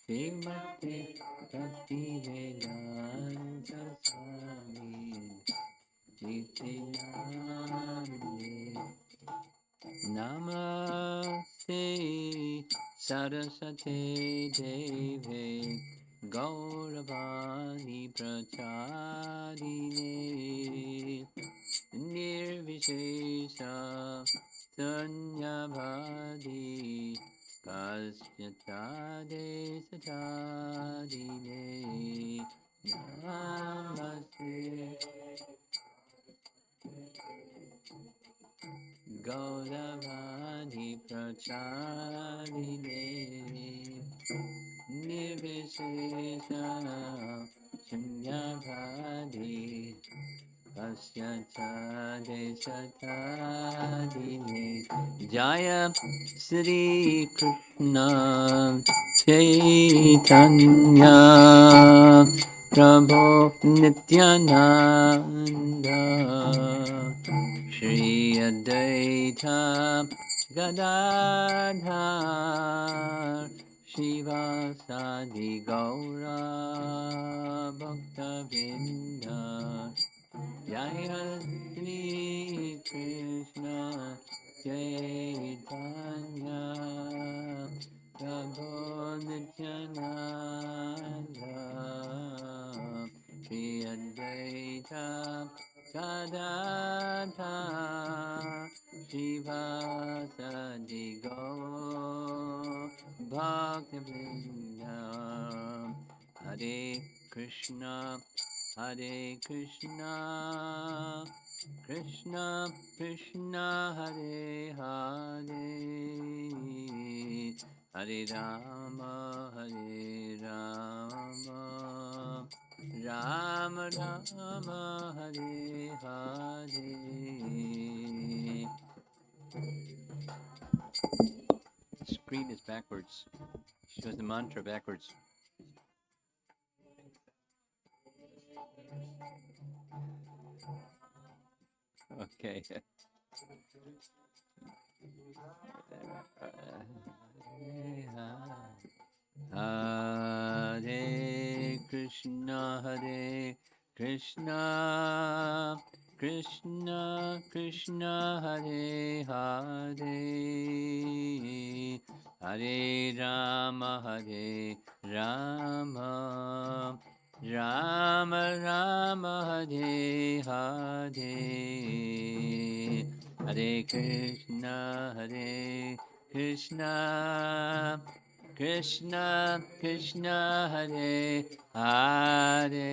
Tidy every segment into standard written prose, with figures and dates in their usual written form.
Srimati Bhakti Vedanta Swami Iti Namaste Saraswate Deve Gauravani Prachadine Nirvishesha Sanyabhadi Kasyatade Satadine Namaste Gauravani Prachadine Nirvishesha Sanyabhadi Kasyatade Satadine Jaya Shri Krishna Chaitanya Prabhu Nityananda Shri Advaita Gadadhar Shivasadi Gaura Bhakta Vrinda Jaya Shri Krishna Chaitanya Prabhu Nityananda Shri Advaita Gadadhar Shivasadi Gaura Bhakta Vrinda Hare Krishna Hare Krishna, Krishna Krishna Hare Hare, Hare Rama Hare Rama, Rama Rama Hare Hare. The screen is backwards. Shows the mantra backwards. Okay. Hare Krishna, Hare Krishna, Krishna Krishna, Hare Hare, Hare Rama, Hare Rama, Rama Rama, Hare Hare, Hare Krishna, Hare Krishna, Krishna Krishna, Hare Hare,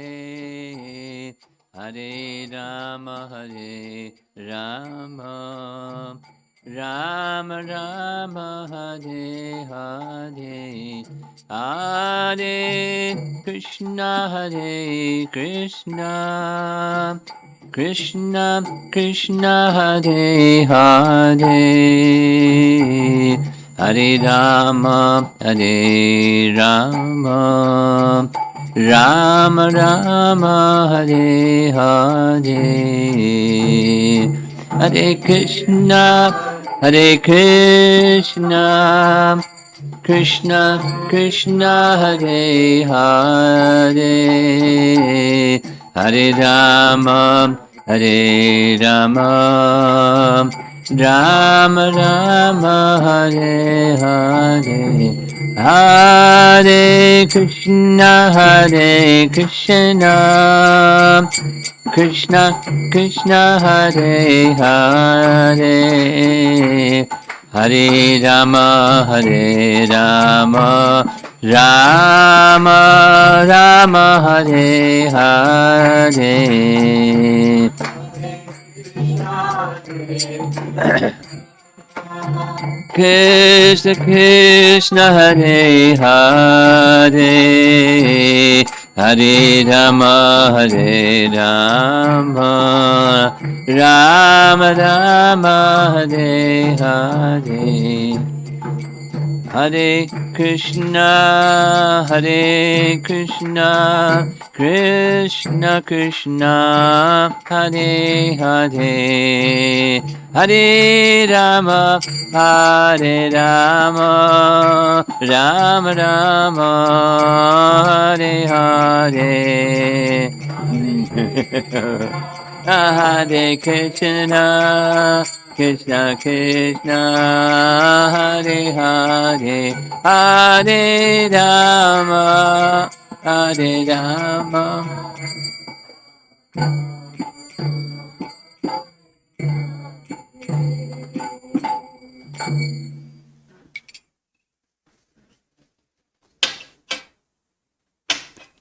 Hare Rama, Hare Rama, Rama Rama, Hare Hare, Hare Krishna, Hare Krishna, Krishna Krishna, Hare Hare, Hare Rama, Hare Rama, Rama Rama, Hare Hare, Hare Krishna, Hare Krishna, Krishna Krishna, Hare Hare, Hare Rama, Hare Rama, Rama Rama, Hare Hare, Hare Krishna, Hare Krishna, Krishna Krishna, Hare Hare, Hare Rama, Hare Rama, Rama Rama, Hare Hare, Krishna Krishna, Hare Hare, Hare Rama, Hare Rama, Rama Rama, Hare Hare, Hare Krishna, Krishna Krishna, Hare Hare, Hare Rama, Hare Rama, Rama Rama, Hare Hare. Hare Krishna, Krishna Krishna, Hare Hare, Hare Rama, Hare Rama.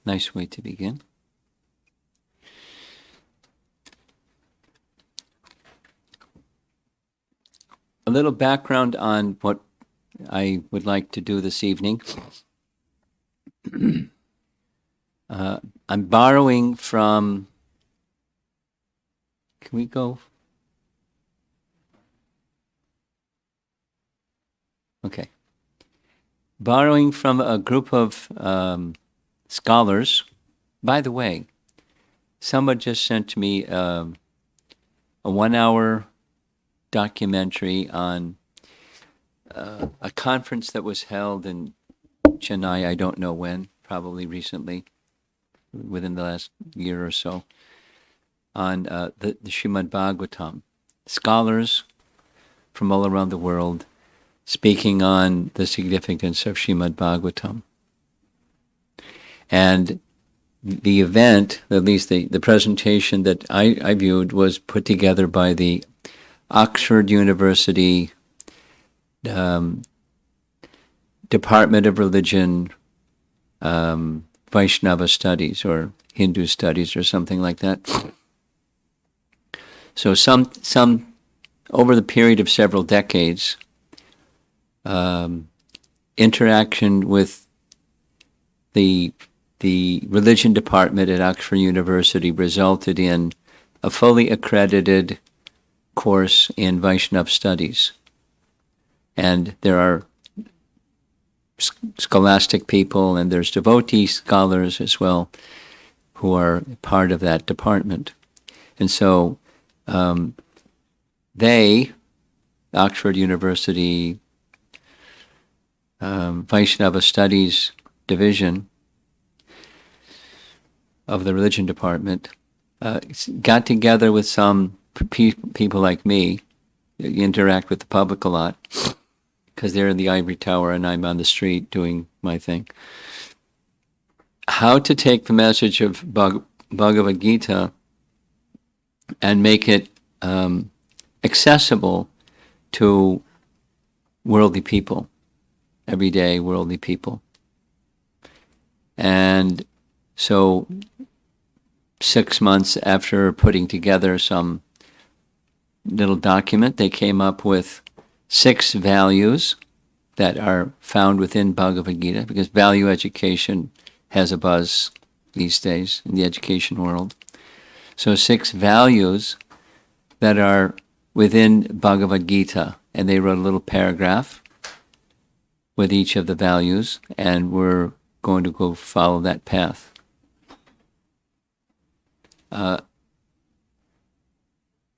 Nice way to begin. A little background on what I would like to do this evening. I'm borrowing from, can we go? Okay. Borrowing from a group of scholars. By the way, someone just sent me a 1-hour documentary on a conference that was held in Chennai, I don't know when, probably recently, within the last year or so, on the Srimad Bhagavatam. Scholars from all around the world speaking on the significance of Srimad Bhagavatam. And the event, at least the presentation that I viewed, was put together by the Oxford University Department of Religion, Vaishnava Studies or Hindu Studies or something like that. So some over the period of several decades, interaction with the religion department at Oxford University resulted in a fully accredited course in Vaishnava Studies. And there are scholastic people and there's devotee scholars as well who are part of that department. And so Oxford University Vaishnava Studies Division of the religion department got together with some people like me. You interact with the public a lot because they're in the ivory tower and I'm on the street doing my thing. How to take the message of Bhagavad Gita and make it accessible to worldly people, everyday worldly people. And so 6 months after putting together some little document, they came up with 6 values that are found within Bhagavad Gita, because value education has a buzz these days in the education world. So 6 values that are within Bhagavad Gita, and they wrote a little paragraph with each of the values, and we're going to go follow that path.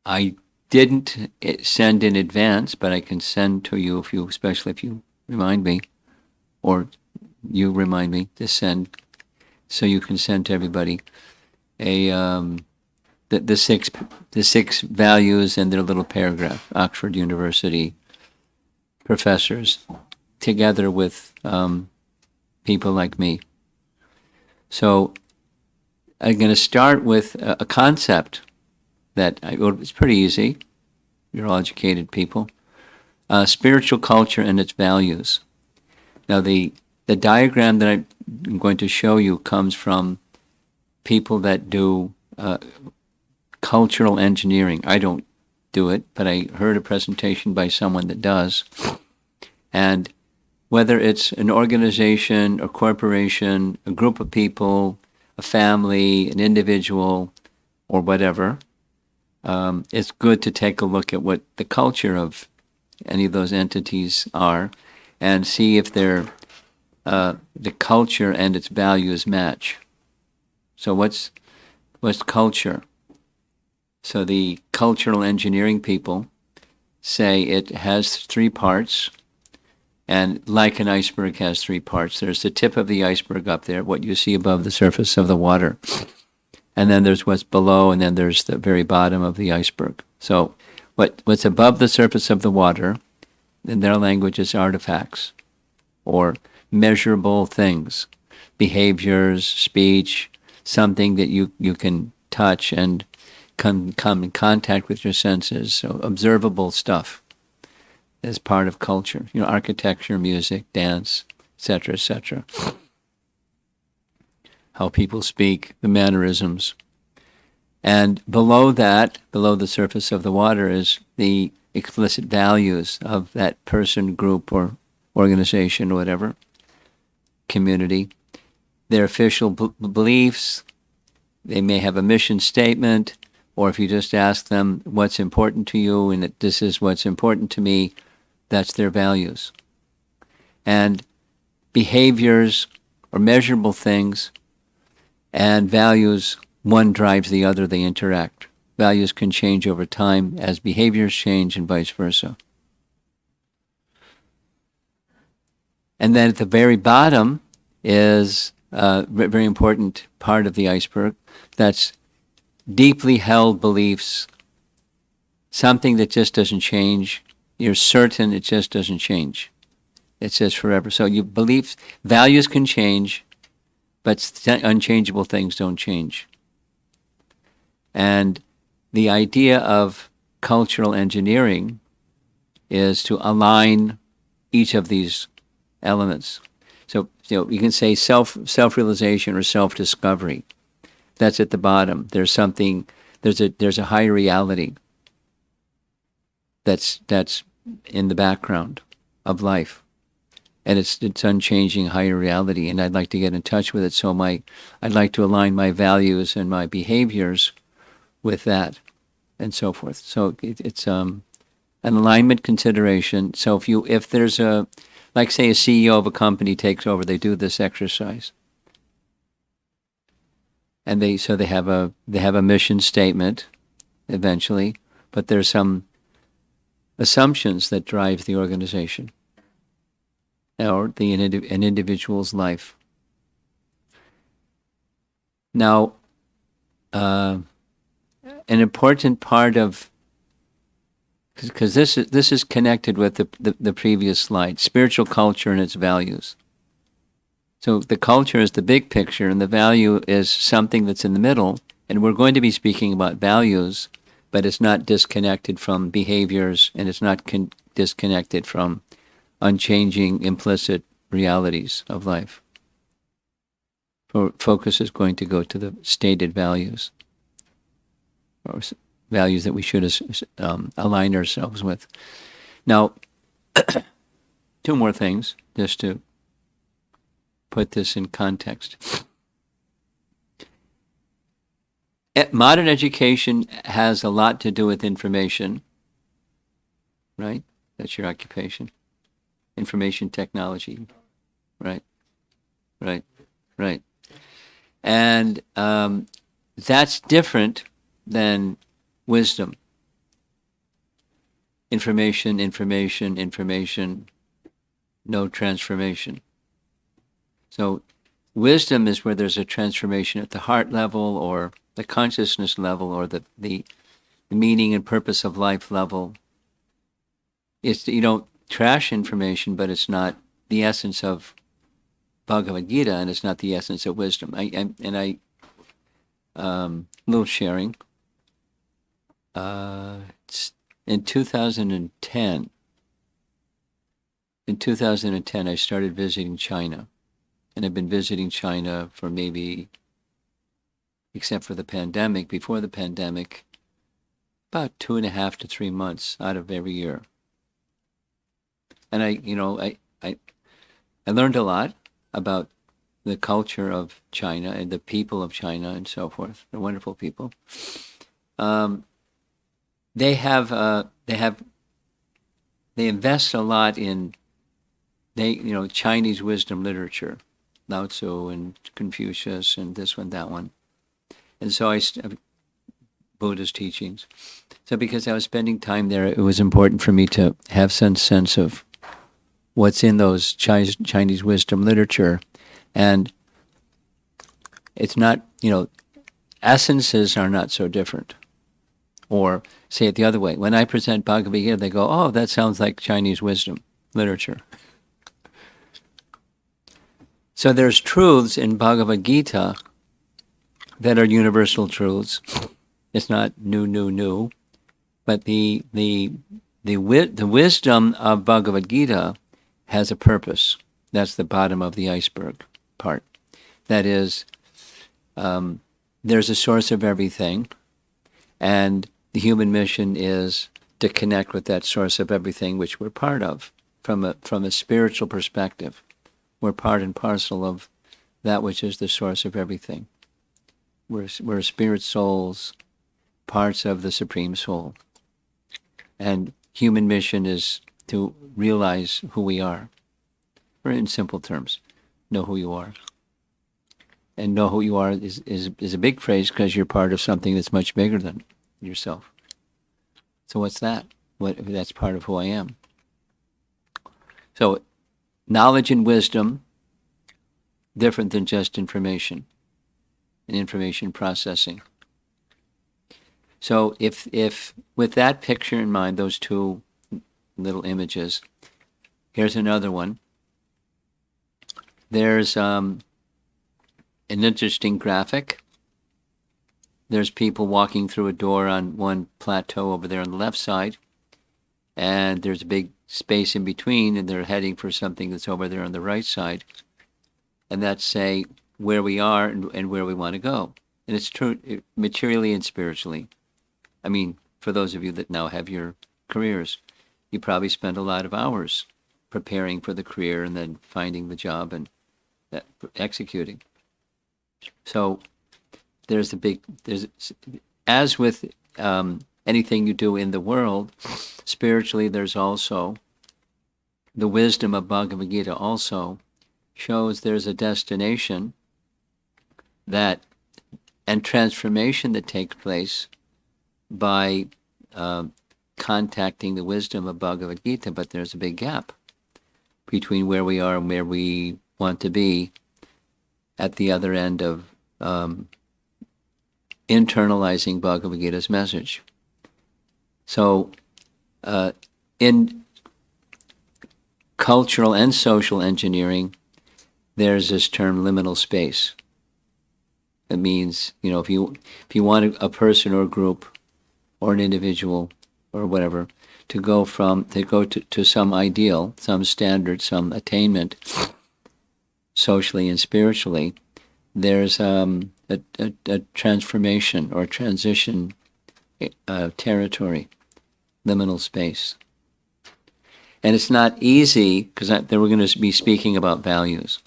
I didn't send in advance, but I can send to you especially if you remind me, or you remind me to send, so you can send to everybody the 6 values and their little paragraph. Oxford University professors, together with people like me. So I'm going to start with a concept that it's pretty easy. You're all educated people. Spiritual culture and its values. Now the diagram that I'm going to show you comes from people that do cultural engineering. I don't do it, but I heard a presentation by someone that does. And whether it's an organization, a corporation, a group of people, a family, an individual, or whatever, it's good to take a look at what the culture of any of those entities are, and see if the culture and its values match. So what's culture? So the cultural engineering people say it has three parts, and like an iceberg has three parts. There's the tip of the iceberg up there, what you see above the surface of the water. And then there's what's below, and then there's the very bottom of the iceberg. So what's above the surface of the water, in their language, is artifacts, or measurable things, behaviors, speech, something that you can touch and come in contact with your senses. So observable stuff is part of culture. Architecture, music, dance, etc., etc. How people speak, the mannerisms. And below that, below the surface of the water, is the explicit values of that person, group, or organization, or whatever, community. Their official beliefs. They may have a mission statement, or if you just ask them what's important to you and that this is what's important to me, that's their values. And behaviors or measurable things and values, one drives the other, they interact. Values can change over time as behaviors change and vice versa. And then at the very bottom is a very important part of the iceberg. That's deeply held beliefs, something that just doesn't change. You're certain it just doesn't change. It says forever. So you believe values can change, but unchangeable things don't change. And the idea of cultural engineering is to align each of these elements. So you can say self-realization or self-discovery. That's at the bottom. There's something. There's a higher reality. That's in the background of life, and it's unchanging higher reality. And I'd like to get in touch with it. So I'd like to align my values and my behaviors with that, and so forth. So it's an alignment consideration. So if there's like say a CEO of a company takes over, they do this exercise. And they have a mission statement eventually, but there's some assumptions that drive the organization or an individual's life. Now, an important part of, because this is connected with the previous slide, spiritual culture and its values. So the culture is the big picture, and the value is something that's in the middle. And we're going to be speaking about values, but it's not disconnected from behaviors, and it's not disconnected from unchanging implicit realities of life. Focus is going to go to the stated values, or values that we should align ourselves with. Now, two more things, just to put this in context. Modern education has a lot to do with information, right? That's your occupation. Information technology, right? And that's different than wisdom. Information, no transformation. So wisdom is where there's a transformation at the heart level, or the consciousness level, or the meaning and purpose of life level. You don't trash information, but it's not the essence of Bhagavad Gita, and it's not the essence of wisdom. Little sharing. In 2010, I started visiting China. And I've been visiting China for maybe, except for the pandemic, before the pandemic, about 2.5 to 3 months out of every year. And I learned a lot about the culture of China and the people of China and so forth. They're wonderful people. They invest a lot in Chinese wisdom literature, Lao Tzu and Confucius and this one, that one. And so Buddha's teachings. So because I was spending time there, it was important for me to have some sense of what's in those Chinese wisdom literature. And it's not, essences are not so different. Or say it the other way. When I present Bhagavad Gita, they go, oh, that sounds like Chinese wisdom literature. So there's truths in Bhagavad Gita that are universal truths. It's not new, but the wisdom of Bhagavad Gita has a purpose. That's the bottom of the iceberg part. That is, there's a source of everything, and the human mission is to connect with that source of everything, which we're part of, from a spiritual perspective. We're part and parcel of that which is the source of everything. We're spirit souls, parts of the Supreme Soul. And human mission is to realize who we are. Or in simple terms, know who you are. And know who you are is a big phrase because you're part of something that's much bigger than yourself. So what's that? That's part of who I am. So knowledge and wisdom, different than just information and information processing. So if with that picture in mind, those two little images, here's another one. There's an interesting graphic. There's people walking through a door on one plateau over there on the left side, and there's a big space in between, and they're heading for something that's over there on the right side. And that's, say, where we are and where we want to go. And it's true materially and spiritually. I mean, for those of you that now have your careers, you probably spend a lot of hours preparing for the career and then finding the job and executing. So as with anything you do in the world, spiritually there's also the wisdom of Bhagavad Gita also shows there's a destination and transformation that takes place by contacting the wisdom of Bhagavad Gita, but there's a big gap between where we are and where we want to be at the other end of internalizing Bhagavad Gita's message. So in cultural and social engineering, there's this term liminal space. It means, if you want a person or a group or an individual or whatever to go to some ideal, some standard, some attainment, socially and spiritually, there's a transformation or transition territory, liminal space. And it's not easy, because then we're going to be speaking about values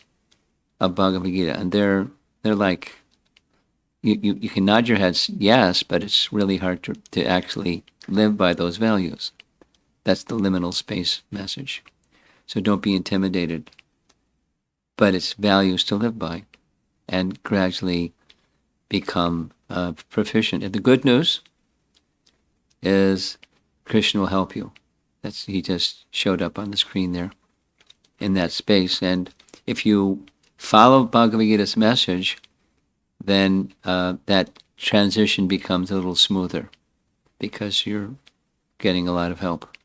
of Bhagavad Gita, and they're like, you can nod your heads yes, but it's really hard to actually live by those values. That's the liminal space message. So don't be intimidated. But it's values to live by and gradually become proficient. And the good news is Krishna will help you. He just showed up on the screen there in that space. And if you follow Bhagavad Gita's message, then that transition becomes a little smoother because you're getting a lot of help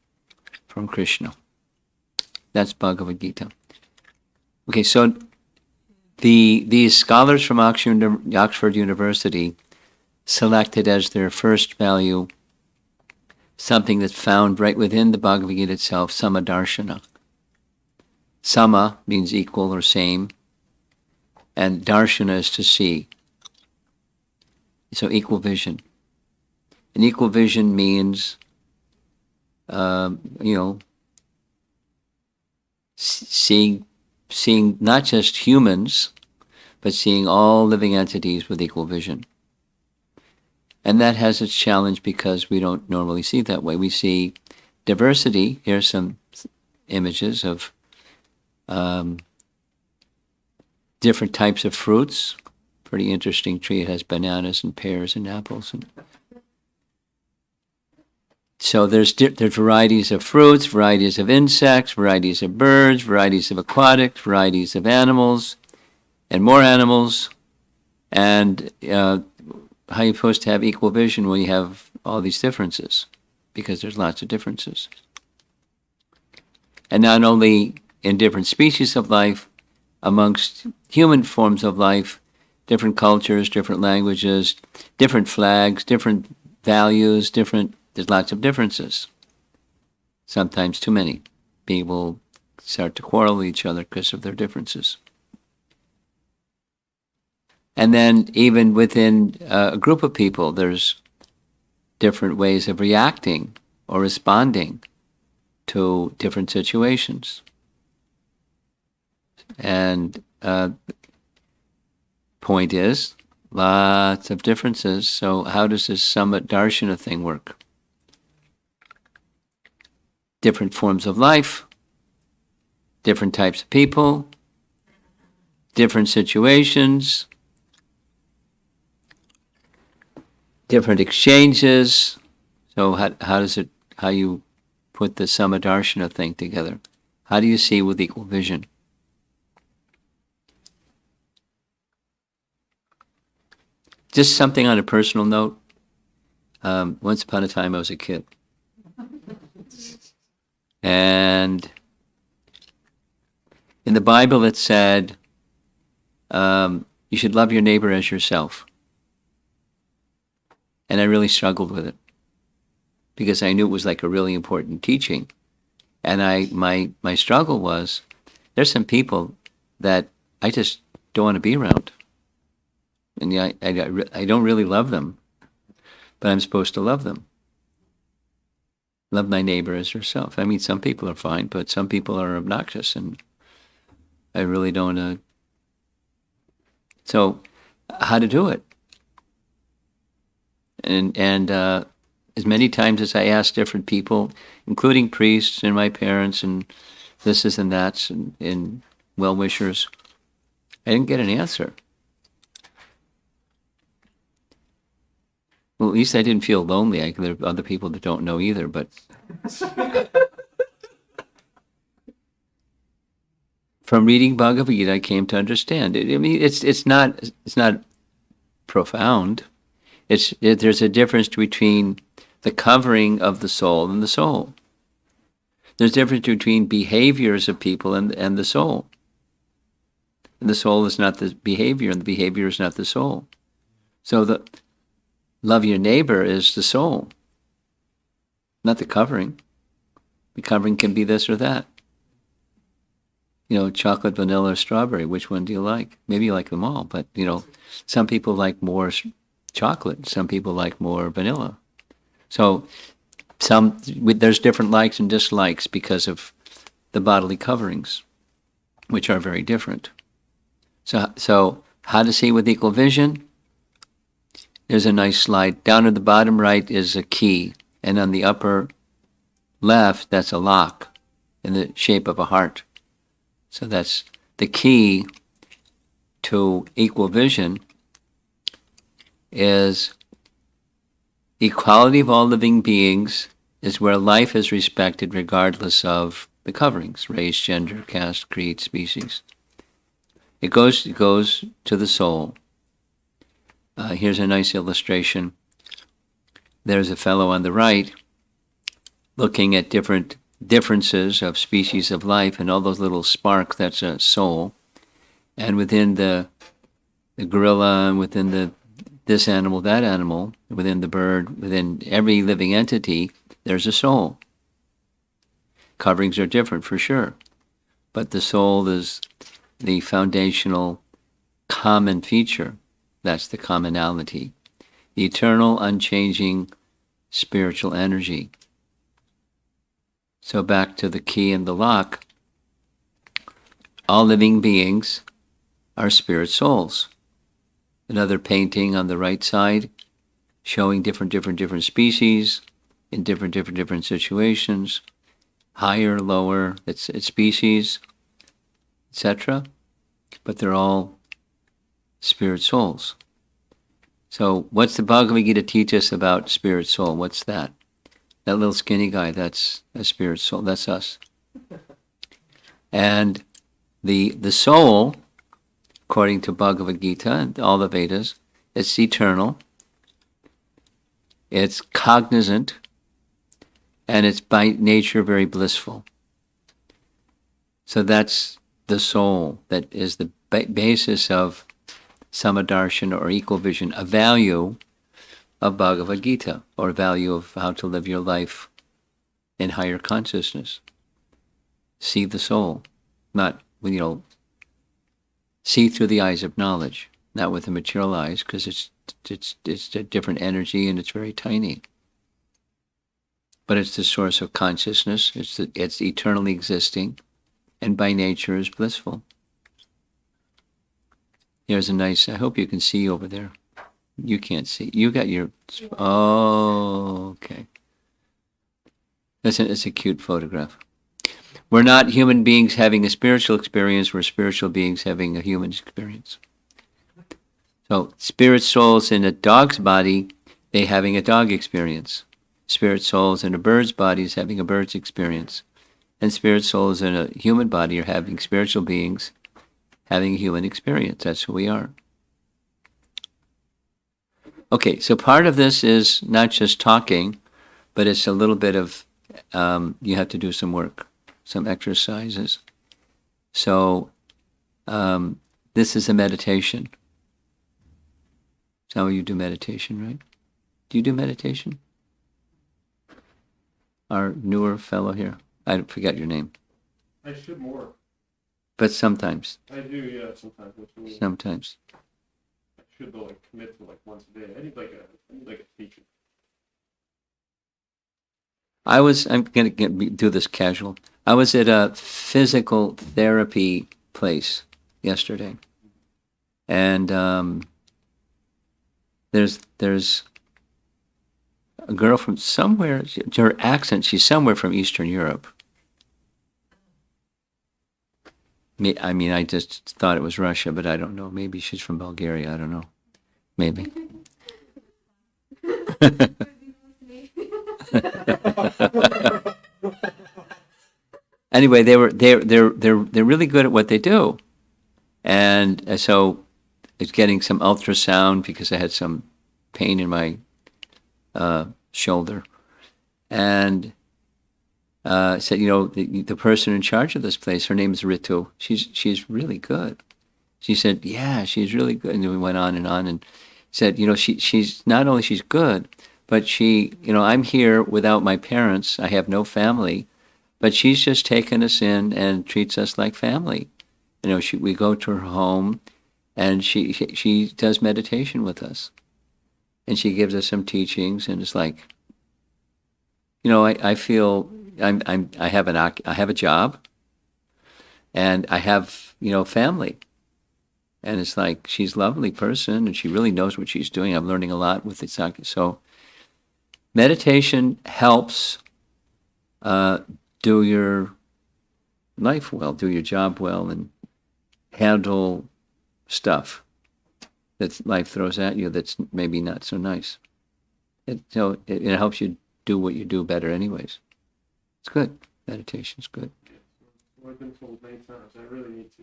from Krishna. That's Bhagavad Gita. Okay, so these scholars from Oxford University selected as their first value something that's found right within the Bhagavad Gita itself, Samadarshana. Sama means equal or same, and darshana is to see. So equal vision. And equal vision means, seeing not just humans, but seeing all living entities with equal vision. And that has its challenge because we don't normally see it that way. We see diversity. Here's some images of Different types of fruits. Pretty interesting tree. It has bananas and pears and apples. So there's varieties of fruits, varieties of insects, varieties of birds, varieties of aquatics, varieties of animals, and more animals. And how are you supposed to have equal vision when you have all these differences? Because there's lots of differences. And not only in different species of life, amongst human forms of life, different cultures, different languages, different flags, different values, there's lots of differences. Sometimes too many. People start to quarrel with each other because of their differences. And then even within a group of people, there's different ways of reacting or responding to different situations. And point is, lots of differences. So how does this Sammat Darshana thing work? Different forms of life, different types of people, different situations, different exchanges. So how you put the Sammat Darshana thing together? How do you see with equal vision? Just something on a personal note. Once upon a time, I was a kid. And in the Bible, it said, you should love your neighbor as yourself. And I really struggled with it because I knew it was like a really important teaching. And my struggle was, there's some people that I just don't want to be around. And yeah, I don't really love them, but I'm supposed to love them. Love my neighbor as yourself. I mean, some people are fine, but some people are obnoxious, and I really don't. So, how to do it? And as many times as I asked different people, including priests and my parents and this and that's and well-wishers, I didn't get an answer. Well, at least I didn't feel lonely. There are other people that don't know either, but from reading Bhagavad Gita, I came to understand it. I mean, it's not profound. There's a difference between the covering of the soul and the soul. There's a difference between behaviors of people and the soul. And the soul is not the behavior, and the behavior is not the soul. So the love your neighbor is the soul, not the covering. The covering can be this or that. You know, chocolate, vanilla, or strawberry, which one do you like? Maybe you like them all, but, some people like more chocolate, some people like more vanilla. So there's different likes and dislikes because of the bodily coverings, which are very different. So how to see with equal vision? There's a nice slide. Down at the bottom right is a key, and on the upper left, that's a lock in the shape of a heart. So that's the key to equal vision is equality of all living beings is where life is respected regardless of the coverings, race, gender, caste, creed, species. It goes to the soul. Here's a nice illustration. There's a fellow on the right looking at different differences of species of life and all those little sparks, that's a soul. And within the gorilla, and within this animal, that animal, within the bird, within every living entity, there's a soul. Coverings are different for sure, but the soul is the foundational common feature. That's the commonality. The eternal, unchanging spiritual energy. So back to the key and the lock. All living beings are spirit souls. Another painting on the right side showing different species in different situations. Higher, lower, it's species. etc. But they're all spirit souls. So what's the Bhagavad Gita teach us about spirit soul? What's that? That little skinny guy, that's a spirit soul. That's us. And the soul, according to Bhagavad Gita and all the Vedas, it's eternal, it's cognizant, and it's by nature very blissful. So that's the soul that is the basis of Samadarshan or equal vision, a value of Bhagavad Gita, or a value of how to live your life in higher consciousness. See the soul, not, see through the eyes of knowledge, not with the material eyes, because it's a different energy and it's very tiny. But it's the source of consciousness. It's eternally existing, and by nature is blissful. Here's a nice, I hope you can see over there. You can't see. You got your, oh, okay. It's a cute photograph. We're not human beings having a spiritual experience. We're spiritual beings having a human experience. So spirit souls in a dog's body, they having a dog experience. Spirit souls in a bird's body is having a bird's experience. And spirit souls in a human body are having spiritual beings having a human experience. That's who we are. Okay, so part of this is not just talking, but it's a little bit of, you have to do some work, some exercises. So this is a meditation. That's how you do meditation, right? Do you do meditation? Our newer fellow here. I forget your name. I should more. But sometimes. I do, yeah, sometimes. Sometimes. I should though, commit to once a day. I need like a teacher. I'm gonna do this casual. I was at a physical therapy place yesterday, and there's a girl from somewhere. Her accent, she's somewhere from Eastern Europe. I mean, I just thought it was Russia, but I don't know. Maybe she's from Bulgaria. I don't know. Maybe. Anyway, they're really good at what they do, and so it's getting some ultrasound because I had some pain in my shoulder, and said, the person in charge of this place, her name is Ritu. She's really good. She said, yeah, she's really good. And we went on, and said, she's not only she's good, but I'm here without my parents. I have no family, but she's just taken us in and treats us like family. We go to her home, and she does meditation with us, and she gives us some teachings, and it's like, I feel I have a job, and I have family, and it's like she's a lovely person, and she really knows what she's doing. I'm learning a lot with the Saki. So meditation helps do your life well, do your job well, and handle stuff that life throws at you that's maybe not so nice. It helps you do what you do better anyways. It's good. Meditation's good. I've been told many times. I really need to.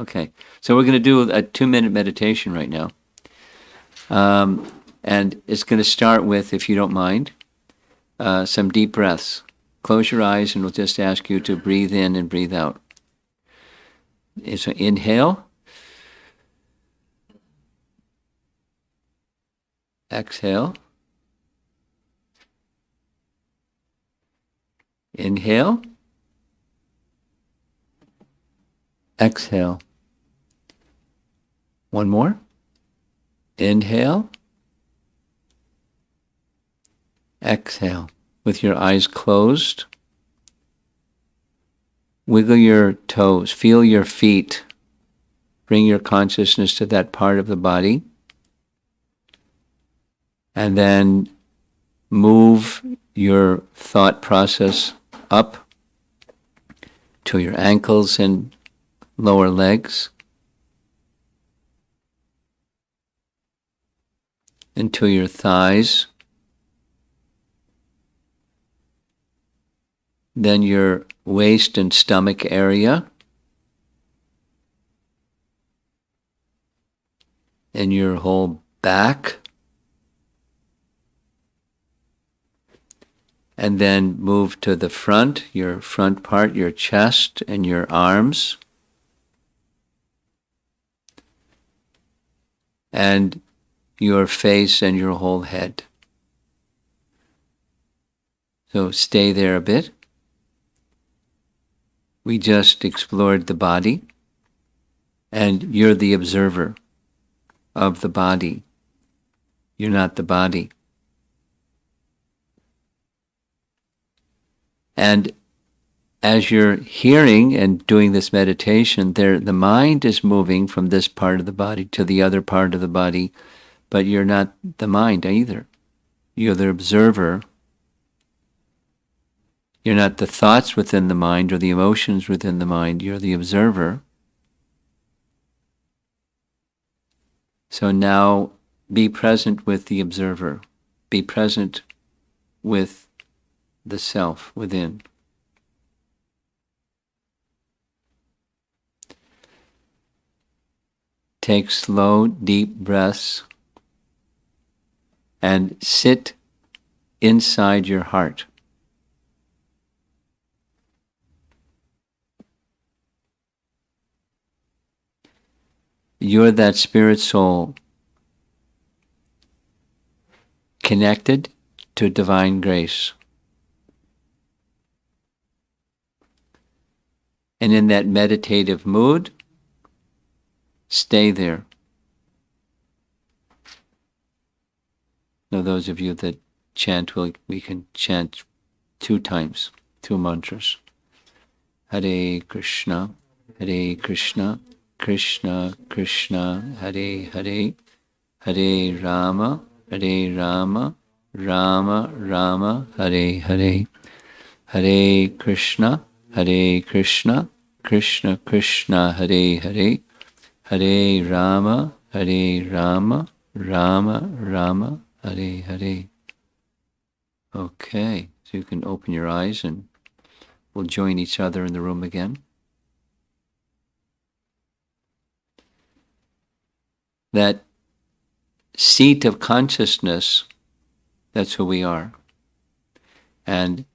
Okay. So we're going to do a 2-minute meditation right now. And it's going to start with, if you don't mind, some deep breaths. Close your eyes and we'll just ask you to breathe in and breathe out. So inhale. Exhale. Inhale. Exhale. One more. Inhale. Exhale. With your eyes closed, wiggle your toes. Feel your feet. Bring your consciousness to that part of the body. And then move your thought process up to your ankles and lower legs, into your thighs, then your waist and stomach area, and your whole back, and then move to the front, your front part, your chest and your arms, and your face and your whole head. So stay there a bit. We just explored the body, and you're the observer of the body. You're not the body. And as you're hearing and doing this meditation, the mind is moving from this part of the body to the other part of the body, but you're not the mind either. You're the observer. You're not the thoughts within the mind or the emotions within the mind. You're the observer. So now be present with the observer. Be present with the self within. Take slow, deep breaths and sit inside your heart. You're that spirit soul connected to divine grace. And in that meditative mood, stay there. Now, those of you that chant, we can chant 2 times, 2 mantras. Hare Krishna, Hare Krishna, Krishna Krishna, Hare Hare, Hare Rama, Hare Rama, Rama Rama, Hare Hare, Hare Krishna, Hare Krishna, Krishna Krishna, Hare Hare, Hare Rama, Hare Rama, Rama Rama, Hare Hare. Okay, so you can open your eyes and we'll join each other in the room again. That seat of consciousness, that's who we are. And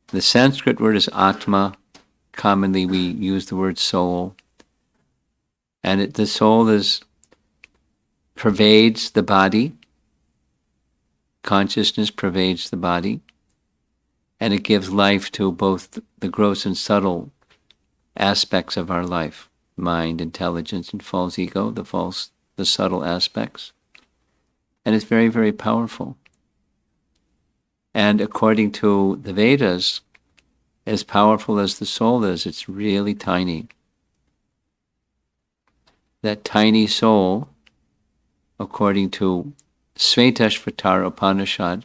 the Sanskrit word is Atma. Commonly we use the word soul. And the soul pervades the body. Consciousness pervades the body. And it gives life to both the gross and subtle aspects of our life. Mind, intelligence, and false ego, the subtle aspects. And it's very, very powerful. And according to the Vedas, as powerful as the soul is, it's really tiny. That tiny soul, according to Svetashvatara Upanishad,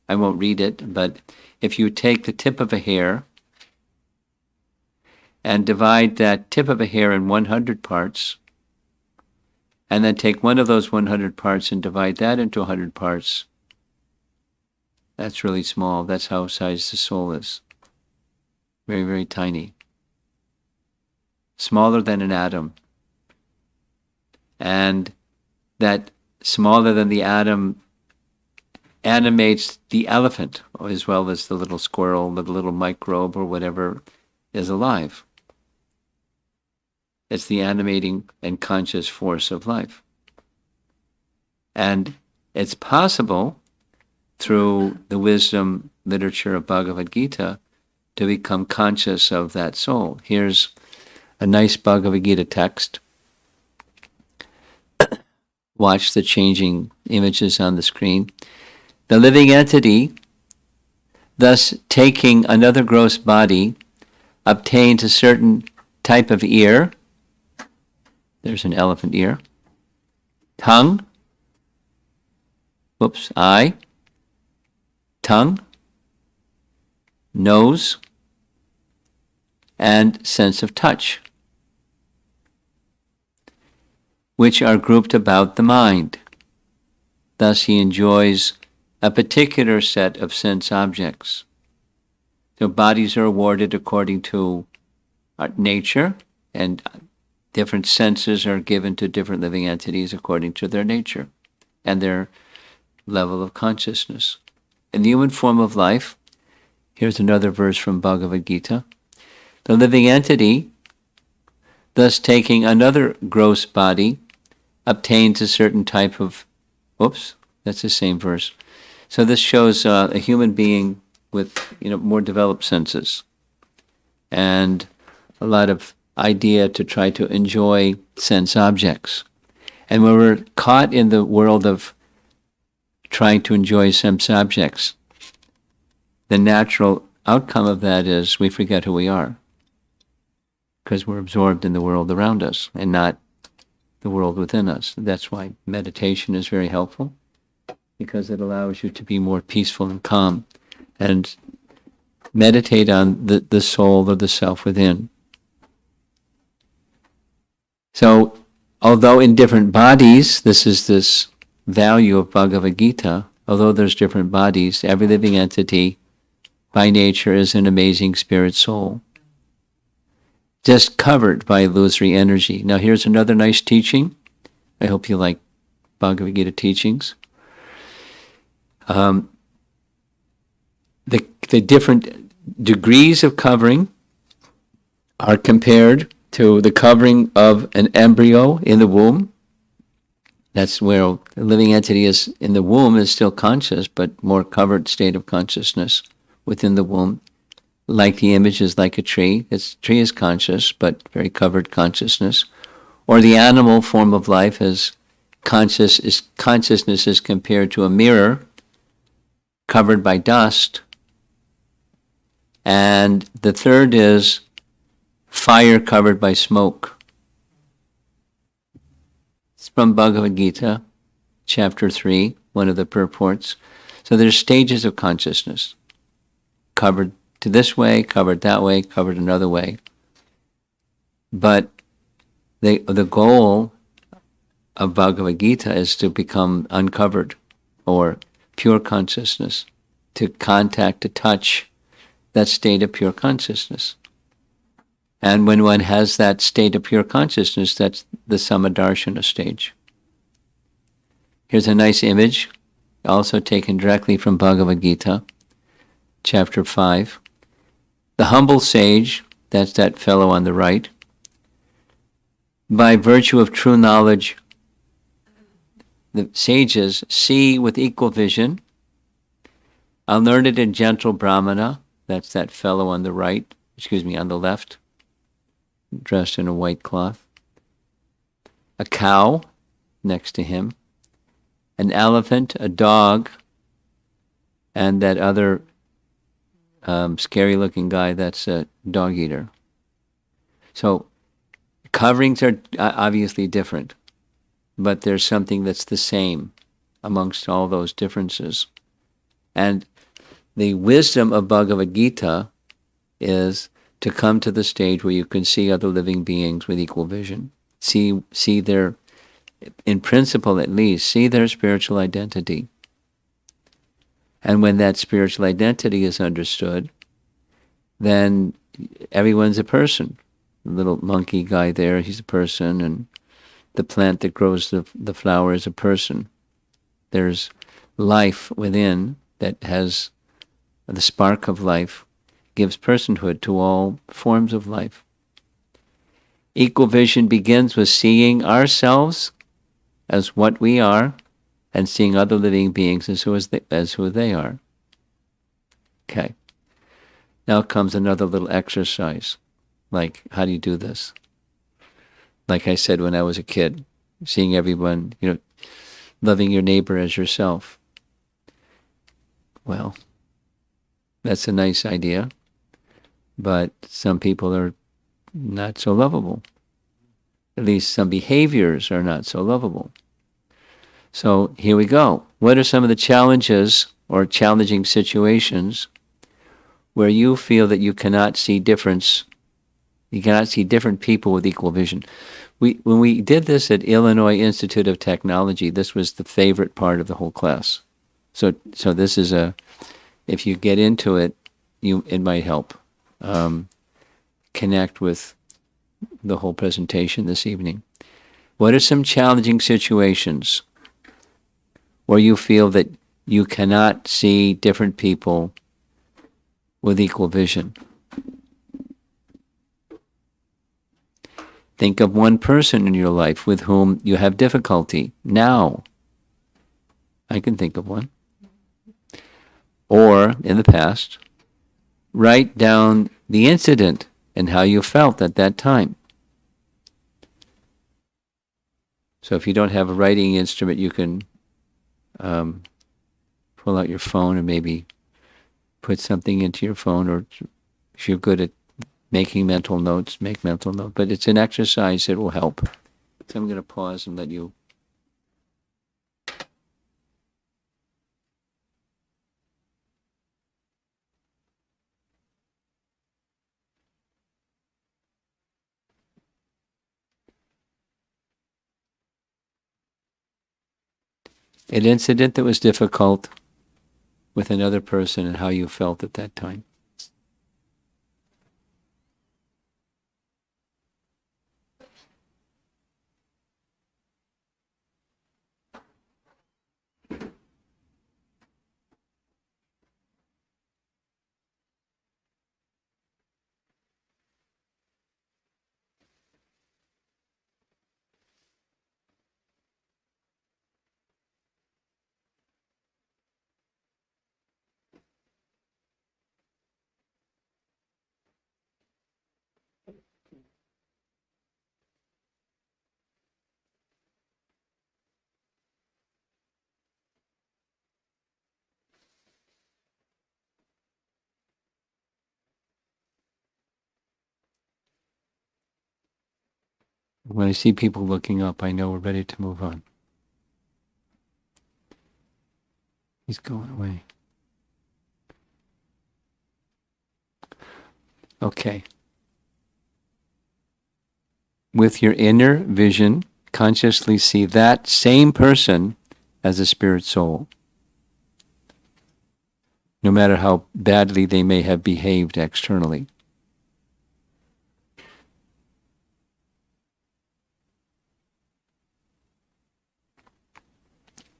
I won't read it, but if you take the tip of a hair and divide that tip of a hair in 100 parts, and then take one of those 100 parts and divide that into 100 parts, that's really small. That's how size the soul is. Very, very tiny. Smaller than an atom. And that smaller than the atom animates the elephant, as well as the little squirrel, the little microbe, or whatever is alive. It's the animating and conscious force of life. And it's possible, through the wisdom literature of Bhagavad Gita, to become conscious of that soul. Here's a nice Bhagavad Gita text. Watch the changing images on the screen. The living entity, thus taking another gross body, obtains a certain type of ear. There's an elephant ear. Tongue. Eye. Tongue. Nose. And sense of touch. which are grouped about the mind. Thus he enjoys a particular set of sense objects. So bodies are awarded according to nature, and different senses are given to different living entities according to their nature and their level of consciousness. In the human form of life, here's another verse from Bhagavad Gita. The living entity, thus taking another gross body, obtains a certain type of, that's the same verse. So this shows a human being with more developed senses and a lot of idea to try to enjoy sense objects. And when we're caught in the world of trying to enjoy sense objects, the natural outcome of that is we forget who we are, because we're absorbed in the world around us and not the world within us. That's why meditation is very helpful, because it allows you to be more peaceful and calm and meditate on the soul or the self within. So, although in different bodies, this is this value of Bhagavad Gita, although there's different bodies, every living entity by nature is an amazing spirit soul, just covered by illusory energy. Now here's another nice teaching. I hope you like Bhagavad Gita teachings. The different degrees of covering are compared to the covering of an embryo in the womb. That's where the living entity is in the womb, is still conscious, but more covered state of consciousness within the womb. Like the image is like a tree. Its tree is conscious, but very covered consciousness. Or the animal form of life is consciousness is compared to a mirror covered by dust. And the third is fire covered by smoke. It's from Bhagavad Gita, chapter 3, one of the purports. So there's stages of consciousness. Covered to this way, covered that way, covered another way. But the goal of Bhagavad Gita is to become uncovered, or pure consciousness, to contact, to touch that state of pure consciousness. And when one has that state of pure consciousness, that's the Samadarshana stage. Here's a nice image, also taken directly from Bhagavad Gita, chapter 5. The humble sage, that's that fellow on the right, by virtue of true knowledge, the sages see with equal vision. A learned and gentle Brahmana, that's that fellow on the on the left, dressed in a white cloth. A cow next to him. An elephant, a dog, and that other scary-looking guy, that's a dog eater. So coverings are obviously different, but there's something that's the same amongst all those differences. And the wisdom of Bhagavad Gita is to come to the stage where you can see other living beings with equal vision. See their, in principle at least, see their spiritual identity. And when that spiritual identity is understood, then everyone's a person. The little monkey guy there, he's a person, and the plant that grows the flower is a person. There's life within that has the spark of life, gives personhood to all forms of life. Equal vision begins with seeing ourselves as what we are and seeing other living beings as who they are. Okay. Now comes another little exercise. Like, how do you do this? Like I said when I was a kid, seeing everyone, loving your neighbor as yourself. Well, that's a nice idea, but some people are not so lovable. At least some behaviors are not so lovable. So here we go. What are some of the challenges or challenging situations where you feel that you cannot see different people with equal vision? When we did this at Illinois Institute of Technology, this was the favorite part of the whole class. So this is if you get into it, it might help connect with the whole presentation this evening. What are some challenging situations where you feel that you cannot see different people with equal vision? Think of one person in your life with whom you have difficulty now. I can think of one. Or, in the past, write down the incident and how you felt at that time. So if you don't have a writing instrument, you can pull out your phone and maybe put something into your phone, or if you're good at making mental notes, make mental notes. But it's an exercise that will help. So I'm going to pause and let you. An incident that was difficult with another person and how you felt at that time. When I see people looking up, I know we're ready to move on. He's going away. Okay. With your inner vision, consciously see that same person as a spirit soul, no matter how badly they may have behaved externally.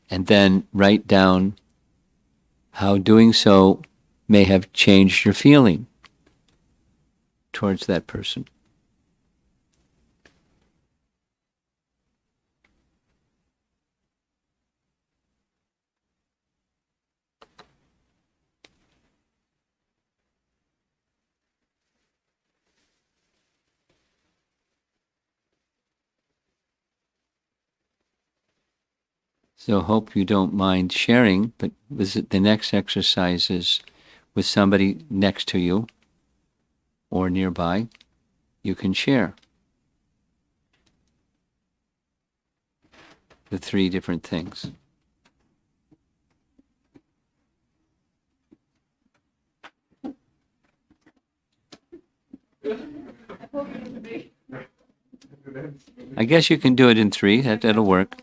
And then write down how doing so may have changed your feeling towards that person. So hope you don't mind sharing, but the next exercise is with somebody next to you or nearby. You can share the three different things. I guess you can do it in three. That'll work.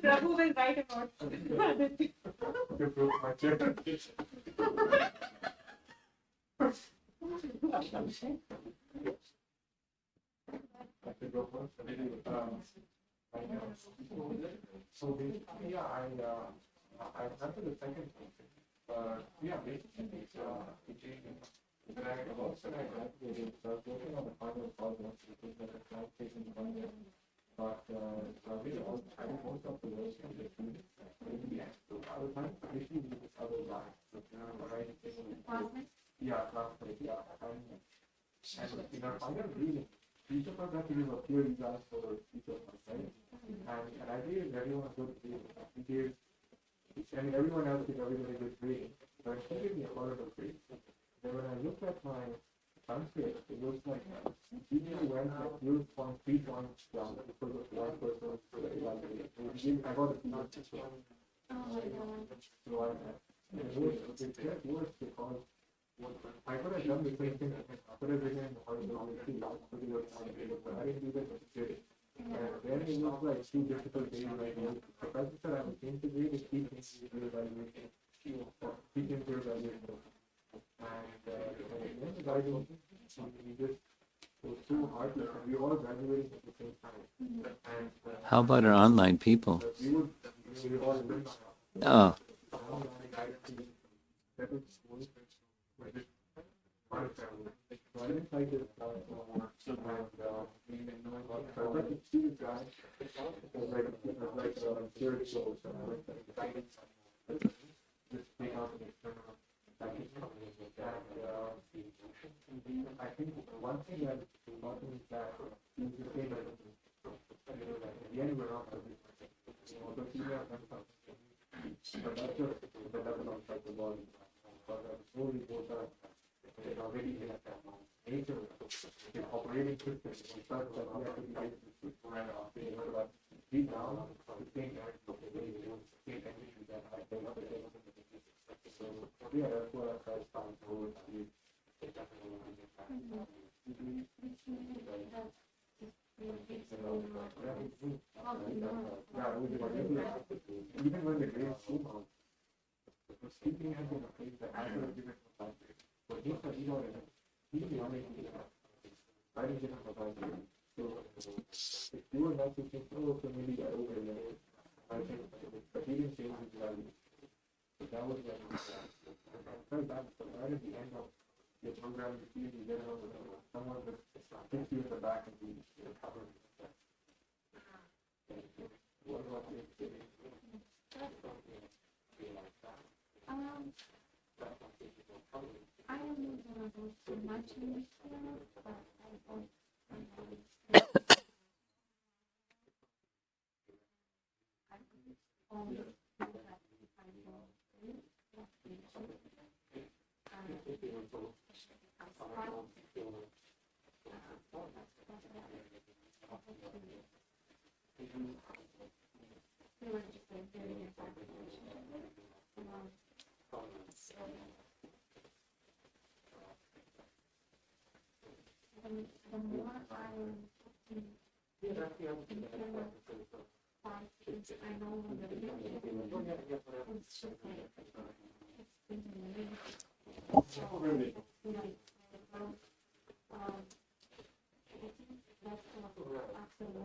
Prabhu will write about So basically, yeah, I answered the second question. Yeah, basically, it's when I also I graduated, so I was working on the final project, which is a clarification project. But really, I did most of the work in the field. So I was having some issues with this other guy. So, right? Yeah, classmate, yeah. And in our final reading, each of us had to give a peer exam for each of us, right? And I gave everyone a good grade. He gave, I mean, everyone else gave everybody a good grade. But he gave me a horrible grade. Then when I looked at my transcript, it was like he went like 0.3 points down because of one person. I got a not just one. So it was worse because I could have done the same thing. I could have written how to obviously last particular time, but I didn't do that necessarily. And then it was like too difficult days right now. The professor said I was integrated, keep into evaluation, keep into evaluation. And then the guy told me, he just was too heartless, and we all graduating at the same time. And How about our online people? we all lived Oh, so I didn't like this guy and I like to see this guy as like third soul, so I like that. Just take out the external package. And I think one thing that taught me is that he's the same as me. At the end we're not everything. Although he may have done something, but that's just the level of psychology. But slowly both are already in nature, in operating system, such that we have to be able to run off. But deep down, the same energy that I felt. So yeah, that's what I try to find towards you. Even when the grades came out, speaking has been a place that I could have given for life. But he said, you know what, he's the only thing I didn't give him for life. So if you were not to think, oh, so maybe I overreacted, I think, but he didn't change his value. So that was like, I felt bad. So right at the end of your program, you get someone that kicks you in the back and you recover. What about you? I am not so much in this field, but I don't only do that if I know the more I I know the it's just like it's been really that's afterwards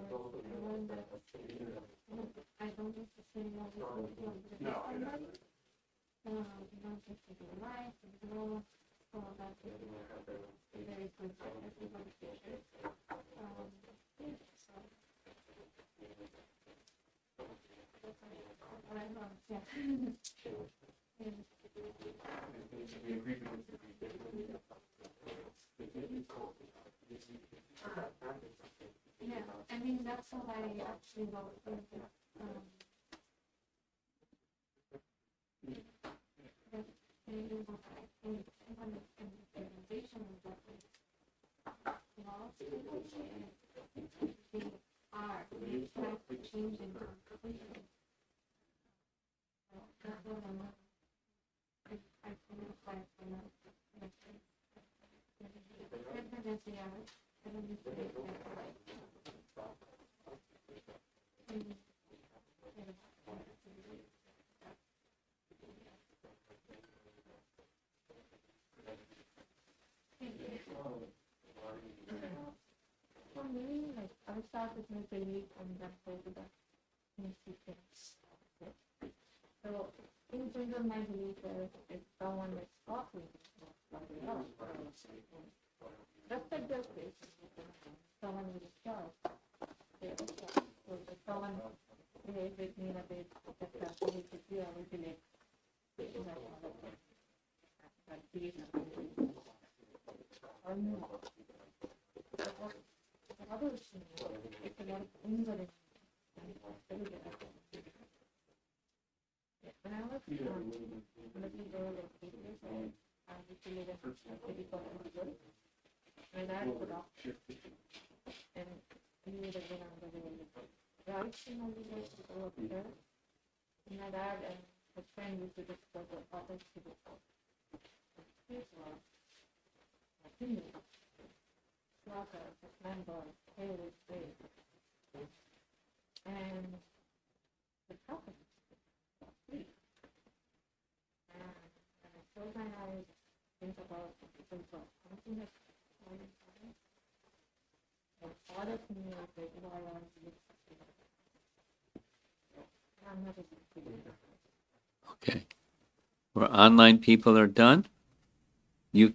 I learned that I don't necessarily know the not just to do life and grow, so that's very good for everybody. Yeah, I mean that's what I actually wrote. Changing completely. That's what I feel like for me, like I start with my belief and then go to the sequence. So in general, my belief is if someone is talking to somebody else, respect their space. Someone will start. So if someone behaves with me in a way that really could be, I will be like, others, it's a lot of injury. When I was little girl, like 8 years old, I used to live in a city called Hospital. My dad was a doctor, and he would have been on the way. Right, and I was to go up there. My dad and his friend used to just go to office to the this was a king, slaughter, member, hated, and the prophet was free. And I close my eyes, think about the difference of something that's the thought of me is like, why are you I'm not a Okay. Where online people are done, you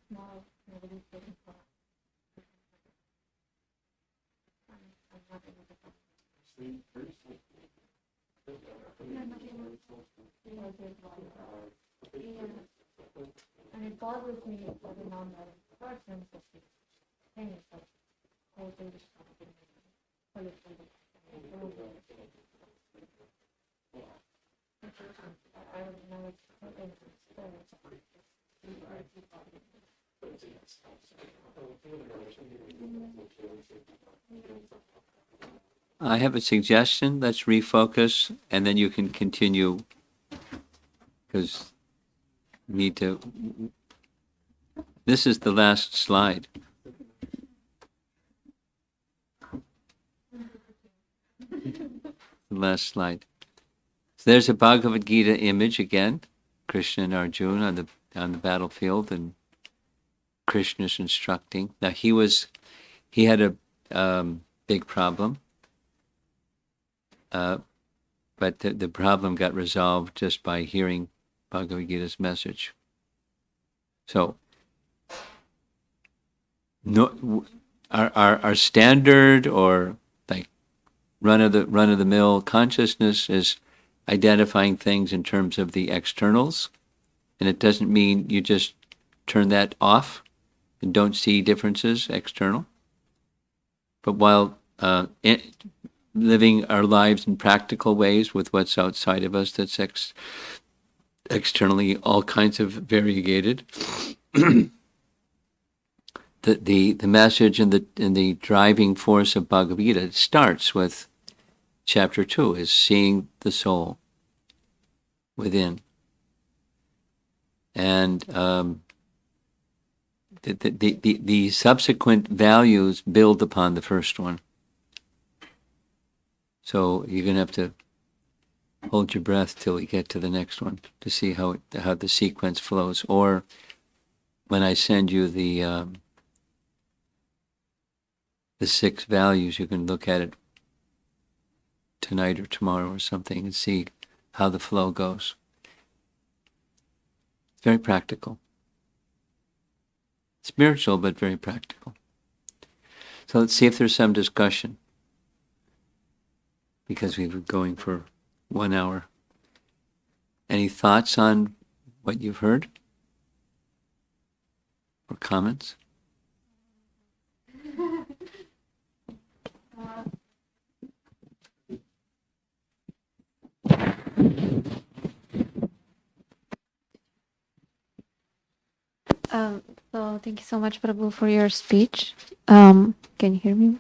small, nobody's getting caught. I'm not able to come. And it bothers me for the non-violent person to see things like whole thing is I don't know I have a suggestion. Let's refocus, and then you can continue because we need to. This is the last slide. The last slide. So there's a Bhagavad Gita image again, Krishna and Arjuna on the battlefield, and Krishna's instructing. Now he had a big problem, but the problem got resolved just by hearing Bhagavad Gita's message. So, no, our standard or like run of the mill consciousness is identifying things in terms of the externals, and it doesn't mean you just turn that off and don't see differences external. But while living our lives in practical ways with what's outside of us that's externally all kinds of variegated, the message and the driving force of Bhagavad Gita starts with chapter 2 is seeing the soul within. And the subsequent values build upon the first one. So you're going to have to hold your breath till we get to the next one to see how the sequence flows. Or when I send you the 6 values, you can look at it tonight or tomorrow or something and see how the flow goes. It's very practical. Spiritual, but very practical. So let's see if there's some discussion, because we've been going for 1 hour. Any thoughts on what you've heard? Or comments? So thank you so much, Prabhu, for your speech. Can you hear me?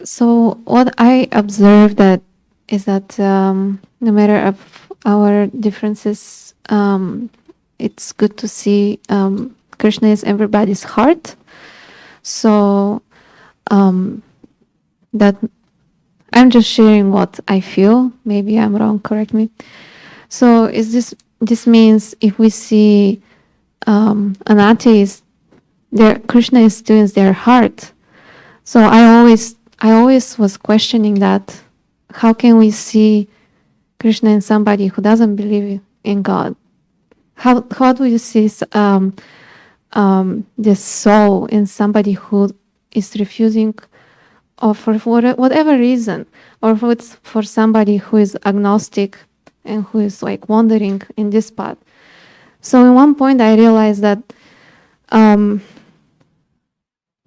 So what I observed is that no matter of our differences, it's good to see Krishna is everybody's heart. So that I'm just sharing what I feel. Maybe I'm wrong. Correct me. So is this means if we see an atheist, Krishna is still in their heart. So I always was questioning that. How can we see Krishna in somebody who doesn't believe in God? How do you see the soul in somebody who is refusing, or for whatever reason, or for somebody who is agnostic and who is like wandering in this path? So at one point I realized that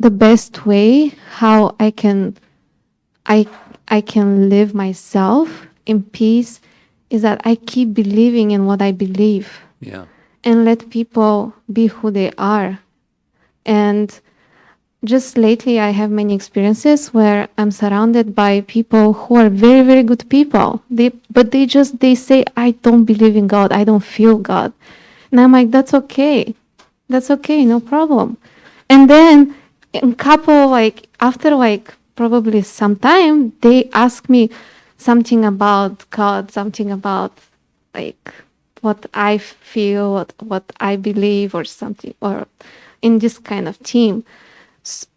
the best way how I can live myself in peace is that I keep believing in what I believe. Yeah. And let people be who they are. And just lately I have many experiences where I'm surrounded by people who are very, very good people. They say, I don't believe in God, I don't feel God. And I'm like, that's okay. That's okay, no problem. And then in couple like after like probably some time they ask me something about God, something about like what I feel, what I believe or something, or in this kind of theme,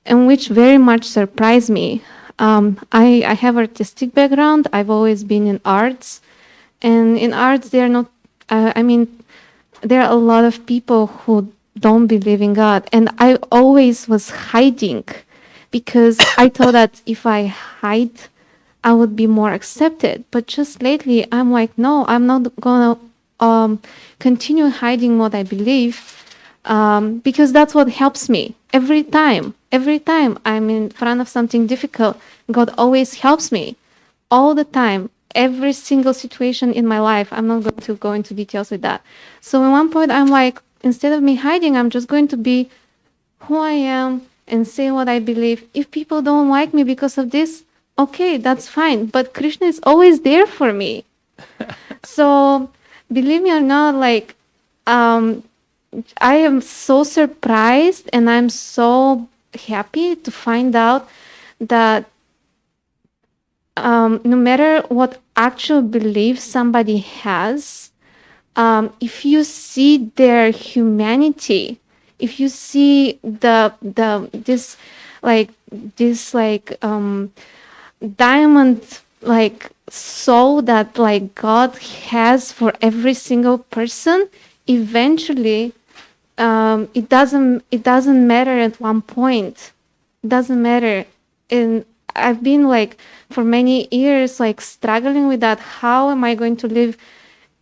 and which very much surprised me. I have artistic background. I've always been in arts, and in arts they're not. I mean, there are a lot of people who don't believe in God, and I always was hiding because I thought that if I hide, I would be more accepted. But just lately, I'm like, no, I'm not gonna continue hiding what I believe because that's what helps me every time. Every time I'm in front of something difficult, God always helps me all the time. Every single situation in my life. I'm not going to go into details with that. So at one point, I'm like, instead of me hiding, I'm just going to be who I am and say what I believe. If people don't like me because of this, okay, that's fine. But Krishna is always there for me. So believe me or not, like um, I am so surprised and I'm so happy to find out that no matter what actual belief somebody has, if you see their humanity, if you see the this diamond like soul that like God has for every single person, eventually it doesn't matter at one point. It doesn't matter. And I've been like for many years like struggling with that. How am I going to live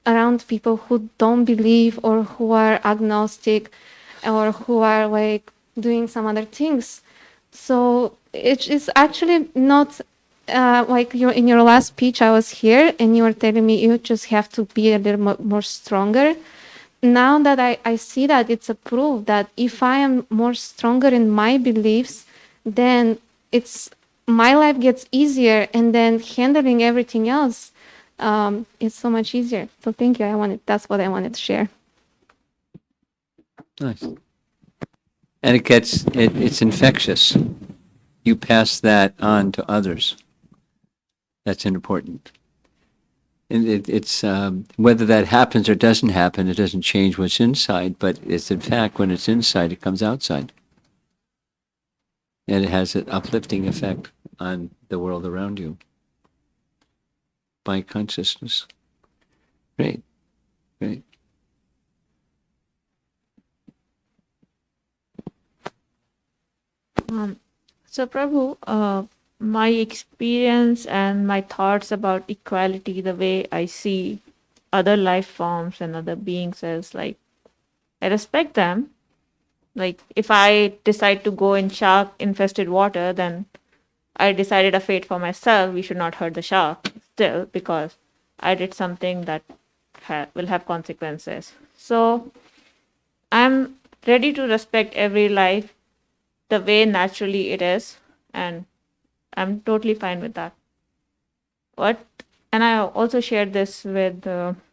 around people who don't believe or who are agnostic or who are like doing some other things? So it is actually not like in your last speech. I was here and you were telling me you just have to be a little more stronger. Now that I see that it's a proof that if I am more stronger in my beliefs, then it's my life gets easier, and then handling everything else is so much easier. So thank you. That's what I wanted to share. Nice. And it's infectious. You pass that on to others. That's important. And it's whether that happens or doesn't happen, it doesn't change what's inside. But it's in fact when it's inside, it comes outside, and it has an uplifting effect on the world around you by consciousness. Great, great. So, Prabhu, my experience and my thoughts about equality, the way I see other life forms and other beings is like, I respect them. Like, if I decide to go in shark infested water, then I decided a fate for myself. We should not hurt the shark still because I did something that will have consequences. So, I'm ready to respect every life the way naturally it is, and I'm totally fine with that. What? And I also shared this with Your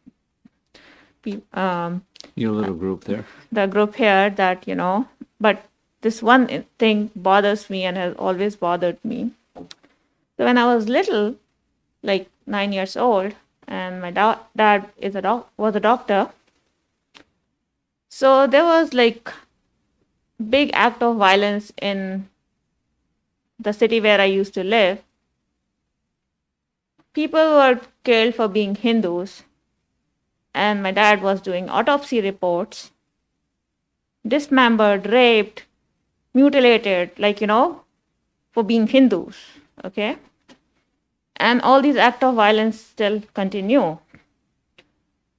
little group there. the group here that, but this one thing bothers me and has always bothered me. So when I was little, like 9 years old, and my dad was a doctor, so there was like big act of violence in the city where I used to live. People were killed for being Hindus, and my dad was doing autopsy reports, dismembered, raped, mutilated, for being Hindus, okay? And all these acts of violence still continue.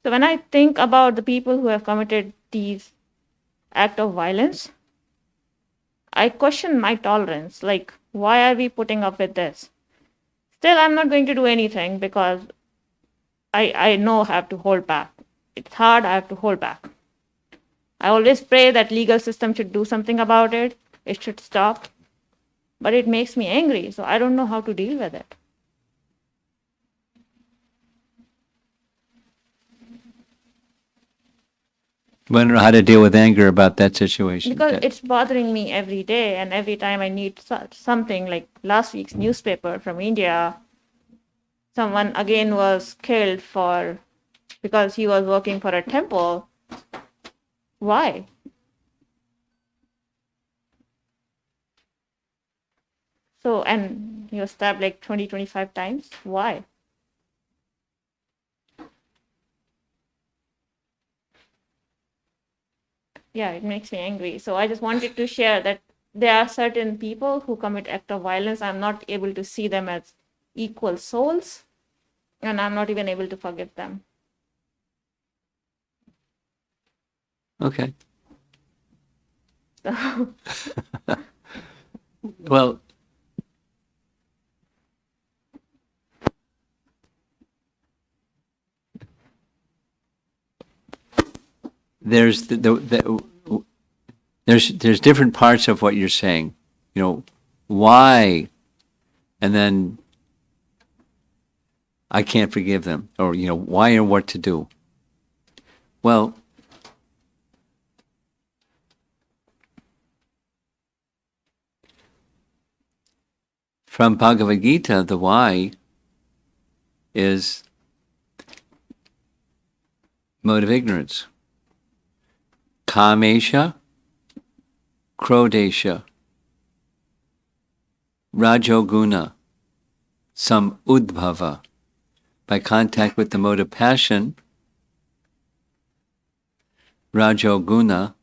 So when I think about the people who have committed these acts of violence, I question my tolerance. Like, why are we putting up with this? Still, I'm not going to do anything because I know I have to hold back. It's hard, I have to hold back. I always pray that legal system should do something about it. It should stop. but it makes me angry. So I don't know how to deal with it. I don't know how to deal with anger about that situation. Because it's bothering me every day, and every time I need something, like last week's newspaper from India, someone again was killed because he was working for a temple. Why? So, and he was stabbed like 25 times. Why? Yeah, it makes me angry. So I just wanted to share that there are certain people who commit act of violence. I'm not able to see them as equal souls, and I'm not even able to forgive them. Okay. So, Well, there's there's different parts of what you're saying. You know, why, and then I can't forgive them, or why and what to do. Well, from Bhagavad Gita, the why is mode of ignorance. Kamesha, Krodesha, Rajoguna, some udbhava. By contact with the mode of passion, Rajoguna,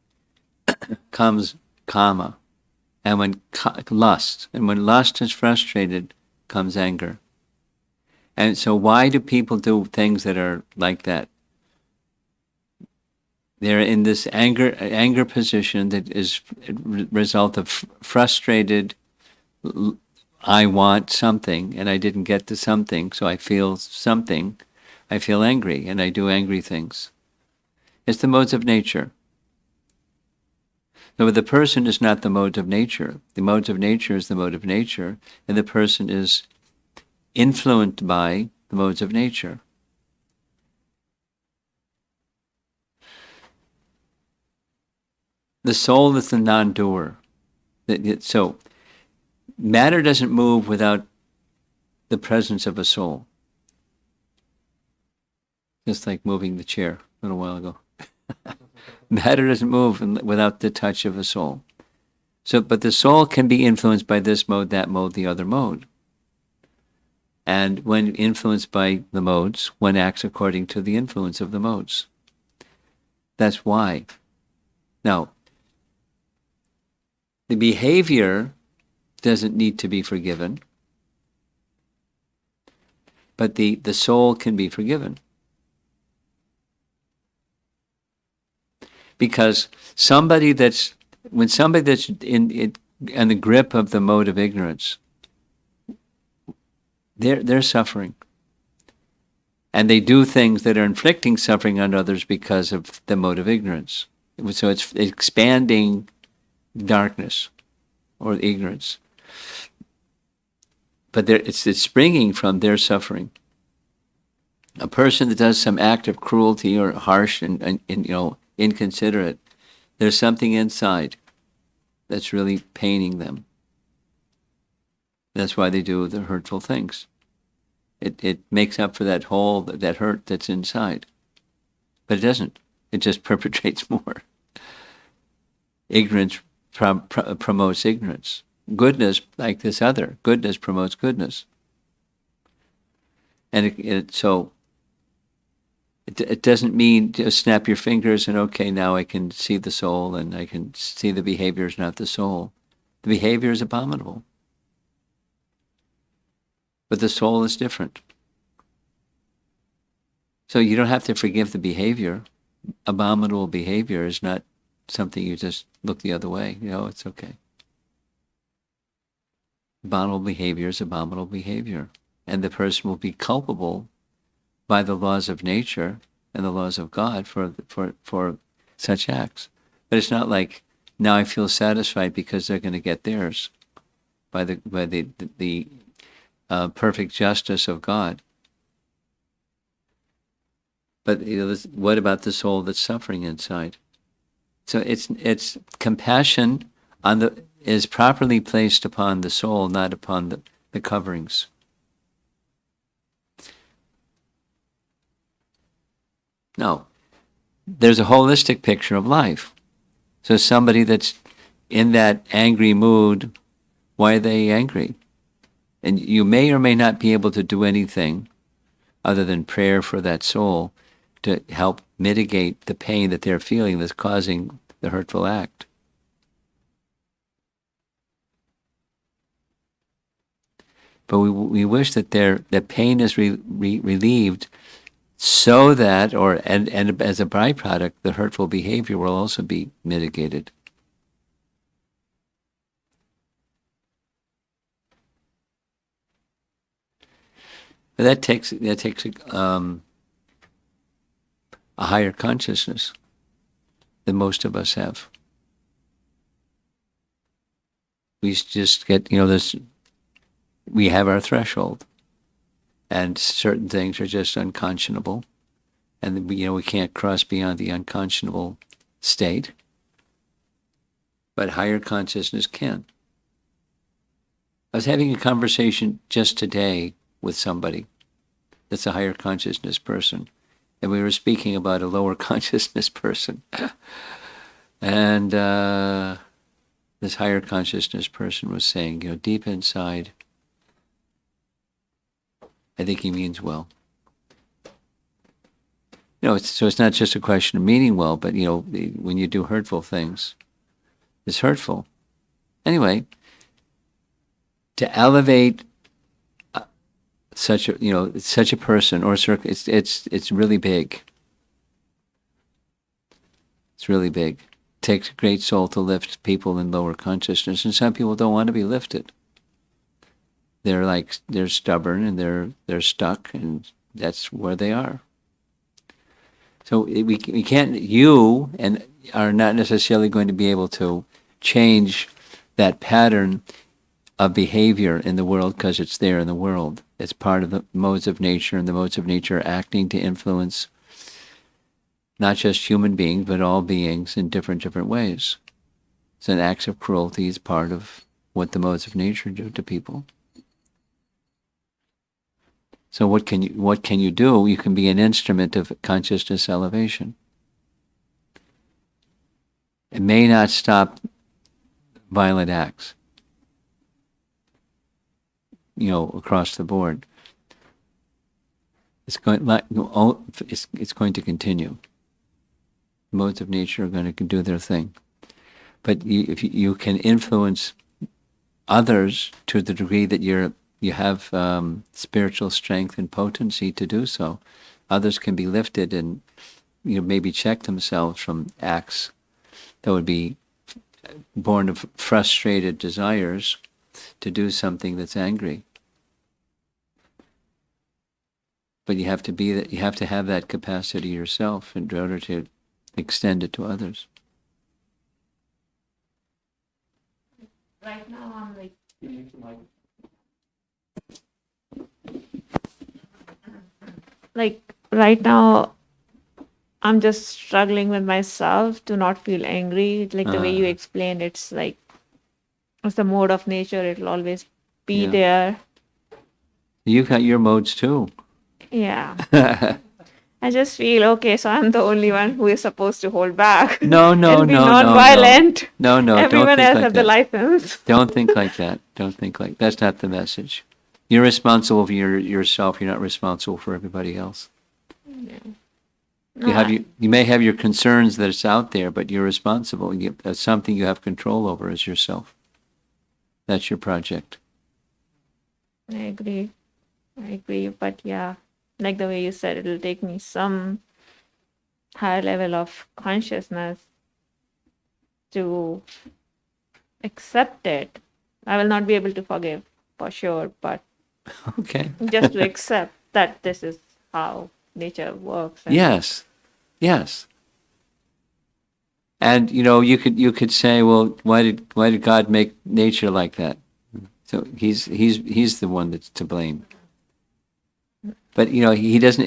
comes kama. And when lust, and when lust is frustrated, comes anger. And so why do people do things that are like that? They're in this anger position that is a result of frustrated, I want something and I didn't get to something, so I feel something. I feel angry and I do angry things. It's the modes of nature. So the person is not the mode of nature. The modes of nature is the mode of nature, and the person is influenced by the modes of nature. The soul is the non-doer. So matter doesn't move without the presence of a soul. Just like moving the chair a little while ago. Matter doesn't move without the touch of a soul. So, but the soul can be influenced by this mode, that mode, the other mode. And when influenced by the modes, one acts according to the influence of the modes. That's why. Now, the behavior doesn't need to be forgiven, but the soul can be forgiven. Because when somebody that's in the grip of the mode of ignorance, they're suffering. And they do things that are inflicting suffering on others because of the mode of ignorance. So it's expanding darkness or ignorance. But it's springing from their suffering. A person that does some act of cruelty or harsh and inconsiderate, there's something inside that's really paining them. That's why they do the hurtful things. It makes up for that hole, that hurt that's inside. But it doesn't. It just perpetrates more. Ignorance promotes ignorance. Goodness, like this other, goodness promotes goodness. And it doesn't mean just snap your fingers and okay, now I can see the soul and I can see the behavior is not the soul. The behavior is abominable. But the soul is different. So you don't have to forgive the behavior. Abominable behavior is not something you just look the other way. It's okay. Abominable behavior is abominable behavior. And the person will be culpable by the laws of nature and the laws of God for such acts. But it's not like, now I feel satisfied because they're going to get theirs by the perfect justice of God. But what about the soul that's suffering inside? So it's compassion is properly placed upon the soul, not upon the coverings. No, there's a holistic picture of life. So somebody that's in that angry mood, why are they angry? And you may or may not be able to do anything other than prayer for that soul to help mitigate the pain that they're feeling that's causing the hurtful act. But we wish that that pain is relieved, so that, and as a byproduct, the hurtful behavior will also be mitigated. But that takes a higher consciousness than most of us have. We just get, we have our threshold, and certain things are just unconscionable, and we can't cross beyond the unconscionable state. But higher consciousness can. I was having a conversation just today with somebody that's a higher consciousness person, and we were speaking about a lower consciousness person. And this higher consciousness person was saying, deep inside, I think he means well. So it's not just a question of meaning well, but when you do hurtful things, it's hurtful. Anyway, to elevate such a person or it's really big. It's really big. It takes a great soul to lift people in lower consciousness, and some people don't want to be lifted. They're stubborn and they're stuck, and that's where they are. So we can't, and are not necessarily going to be able to change that pattern of behavior in the world because it's there in the world. It's part of the modes of nature, and the modes of nature are acting to influence not just human beings, but all beings in different ways. So an acts of cruelty is part of what the modes of nature do to people. So what can you do? You can be an instrument of consciousness elevation. It may not stop violent acts, across the board. It's going to continue. Modes of nature are going to do their thing. But if you can influence others to the degree that you have spiritual strength and potency to do so, others can be lifted and maybe check themselves from acts that would be born of frustrated desires to do something that's angry. But you have to have that capacity yourself in order to extend it to others. Right now I'm right now I'm just struggling with myself to not feel angry. Like the way you explained, it's like it's the mode of nature. It'll always be there. You got your modes too. Yeah. I just feel okay, so I'm the only one who is supposed to hold back. No, and be non-violent. No. Everyone don't think else like have that. the license. Don't think like that. That's not the message. You're responsible for yourself. You're not responsible for everybody else. Yeah. You may have your concerns that it's out there, but you're responsible. That's something you have control over is yourself. That's your project. I agree. But yeah, like the way you said, it'll take me some higher level of consciousness to accept it. I will not be able to forgive for sure, but Okay. just to accept that this is how nature works. Yes. And you could say, well, why did God make nature like that? So he's the one that's to blame. But you know, he doesn't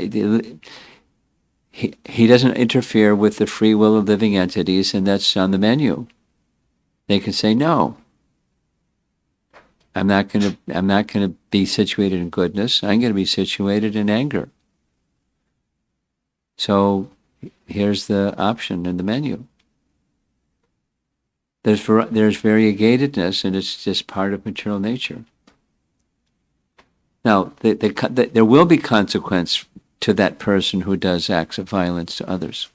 interfere with the free will of living entities, and that's on the menu. They can say no. I'm not going to be situated in goodness. I'm going to be situated in anger. So here's the option in the menu. There's variegatedness, and it's just part of material nature. Now, there will be consequence to that person who does acts of violence to others.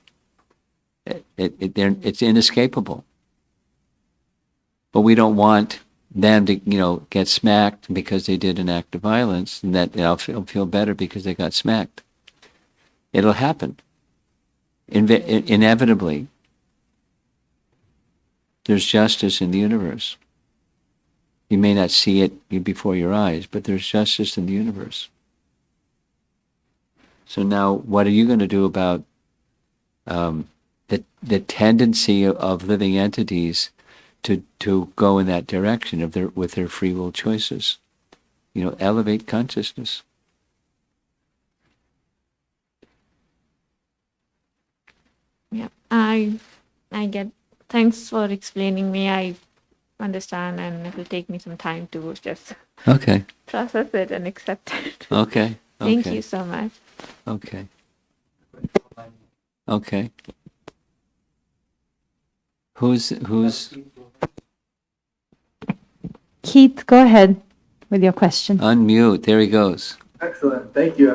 It's inescapable. But we don't want them to, get smacked because they did an act of violence, and that they'll feel better because they got smacked. It'll happen. Inevitably. There's justice in the universe. You may not see it before your eyes, but there's justice in the universe. So now, what are you going to do about the tendency of living entities to go in that direction with their free will choices? Elevate consciousness. Yeah, I get. Thanks for explaining me. I understand, and it will take me some time to just Okay. process it and accept it. Okay. Thank Okay. you so much. Okay. Okay. Who's Keith, go ahead with your question. unmute? There he goes. Excellent, thank you.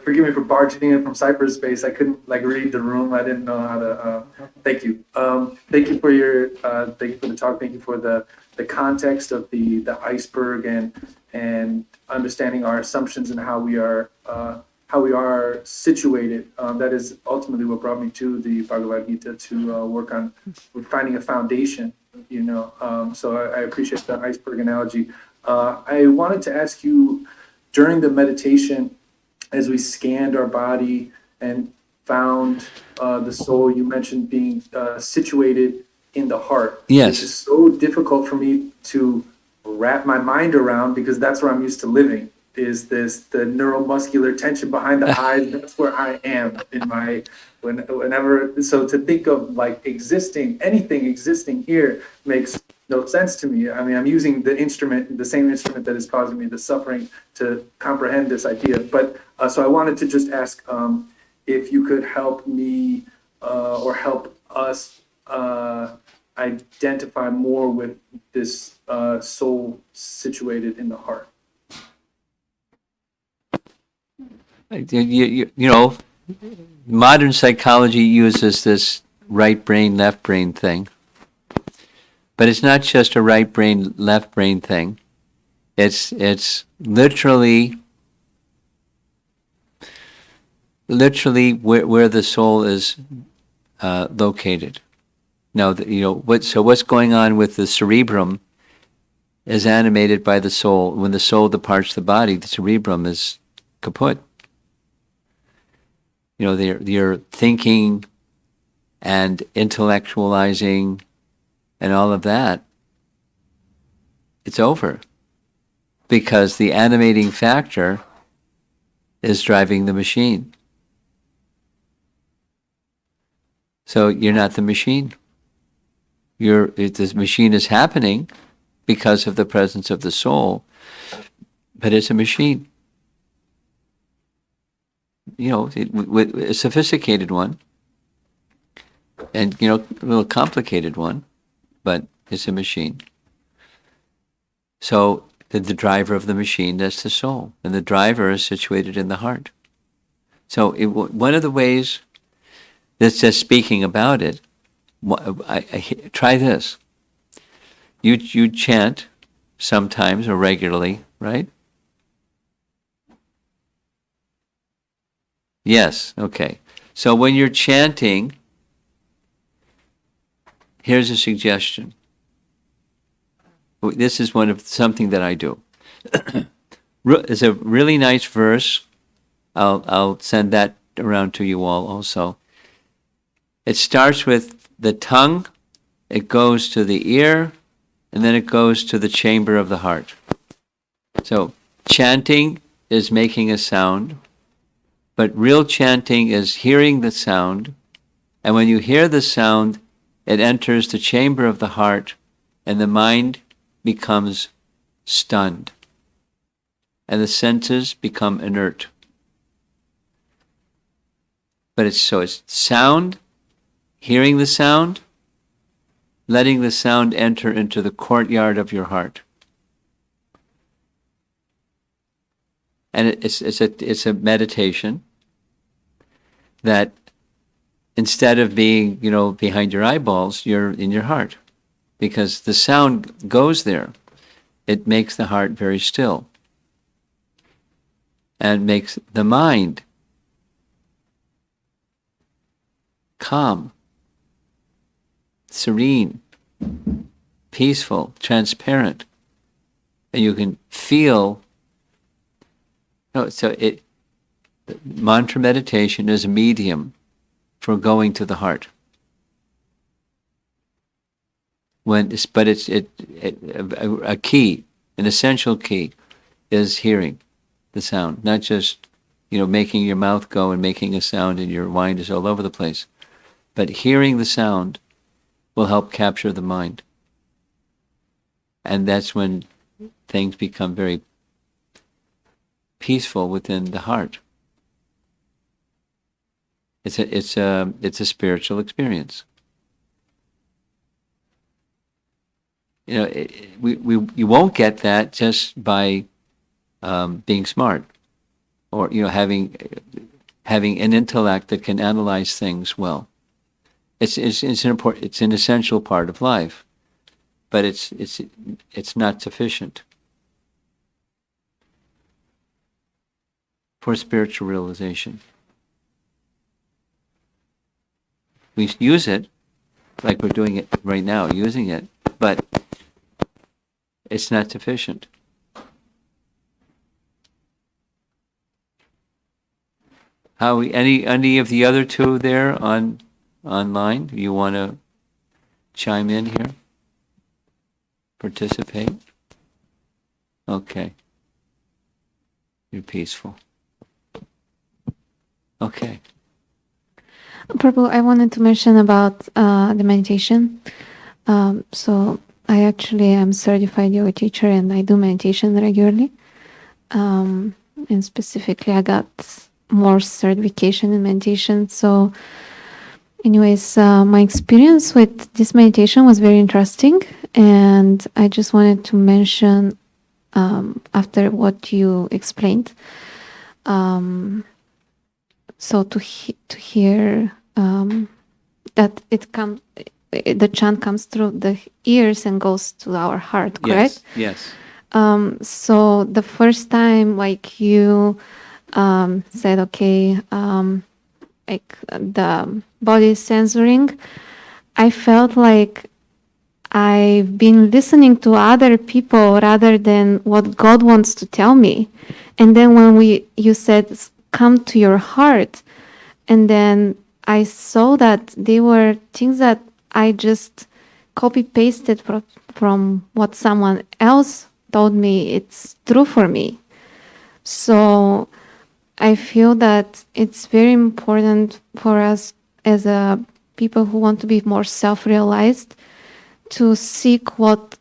Forgive me for barging in from cyberspace. I couldn't read the room. I didn't know how to. Thank you. Thank you for the talk. Thank you for the context of the iceberg and understanding our assumptions and how we are situated. That is ultimately what brought me to the Bhagavad Gita to work on finding a foundation. So I appreciate the iceberg analogy. I wanted to ask you, during the meditation, as we scanned our body and found the soul, you mentioned being situated in the heart. Yes. Which is so difficult for me to wrap my mind around, because that's where I'm used to living, is the neuromuscular tension behind the eyes. That's where I am in my, whenever, so to think of anything existing here makes no sense to me. I mean, I'm using the same instrument that is causing me the suffering to comprehend this idea. But so I wanted to just ask if you could help me or help us identify more with this soul situated in the heart. Modern psychology uses this right brain, left brain thing. But it's not just a right brain, left brain thing. It's literally where the soul is located. Now, what's going on with the cerebrum is animated by the soul. When the soul departs the body, the cerebrum is kaput. They're thinking and intellectualizing and all of that. It's over. Because the animating factor is driving the machine. So you're not the machine. The machine is happening because of the presence of the soul, but it's a machine. A sophisticated one, and a little complicated one, but it's a machine. So the driver of the machine, that's the soul, and the driver is situated in the heart. So one of the ways that's just speaking about it, try this. You chant sometimes or regularly, right? Yes, okay. So when you're chanting, here's a suggestion. This is something that I do. It's a really nice verse. I'll send that around to you all also. It starts with the tongue, it goes to the ear, and then it goes to the chamber of the heart. So chanting is making a sound, but real chanting is hearing the sound, and when you hear the sound, it enters the chamber of the heart, and the mind becomes stunned, and the senses become inert. But it's sound, hearing the sound, letting the sound enter into the courtyard of your heart. And it's a meditation that instead of being, behind your eyeballs, you're in your heart. Because the sound goes there. It makes the heart very still. And makes the mind calm, serene, peaceful, transparent. And you can feel. Mantra meditation is a medium for going to the heart. A key, an essential key, is hearing the sound, not just making your mouth go and making a sound and your mind is all over the place, but hearing the sound will help capture the mind, and that's when things become very peaceful within the heart. It's a spiritual experience. You won't get that just by being smart, or having an intellect that can analyze things well. It's an essential part of life, but it's not sufficient for spiritual realization. We use it like we're doing it right now, using it, but it's not sufficient. Any of the other two there online? You want to chime in here? Participate? Okay. You're peaceful. Okay. Prabhu, I wanted to mention about the meditation. So I actually am certified yoga teacher and I do meditation regularly. And specifically, I got more certification in meditation. So anyways, my experience with this meditation was very interesting. And I just wanted to mention after what you explained. So to hear that the chant comes through the ears and goes to our heart, correct? Yes. So the first time, like you said, okay, like the body is censoring, I felt like I've been listening to other people rather than what God wants to tell me. And then when you said, come to your heart, and then I saw that they were things that I just copy-pasted from what someone else told me it's true for me. So I feel that it's very important for us as a people who want to be more self-realized to seek what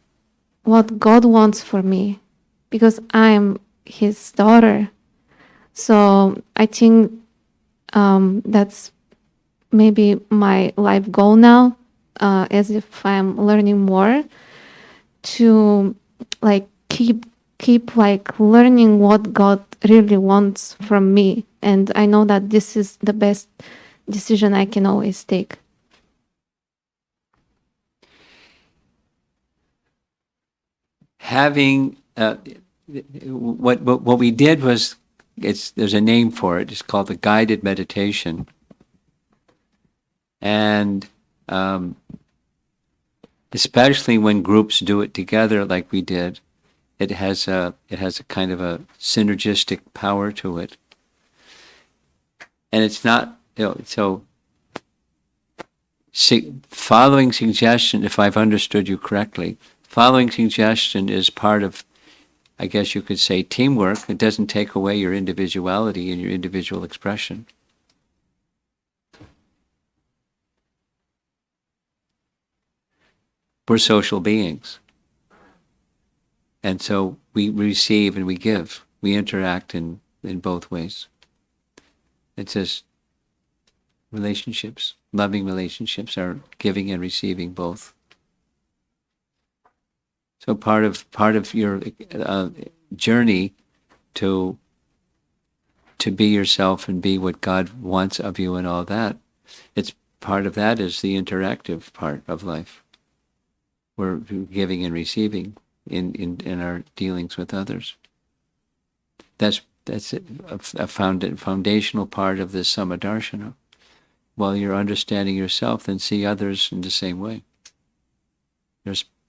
God wants for me, because I am His daughter. So I think that's maybe my life goal now, as if I'm learning more to like keep like learning what God really wants from me. And I know that this is the best decision I can always take. Having what we did was, there's a name for it. It's called the guided meditation, and especially when groups do it together, like we did, it has a kind of a synergistic power to it, and it's not so. Following suggestion, if I've understood you correctly, following suggestion is part of I guess you could say, teamwork. It doesn't take away your individuality and your individual expression. We're social beings. And so we receive and we give. We interact in both ways. It's just relationships. Loving relationships are giving and receiving both. So part of your journey to be yourself and be what God wants of you and all that, it's part of that is the interactive part of life. We're giving and receiving in our dealings with others. That's a foundational part of this Samadarshana. While you're understanding yourself, then see others in the same way.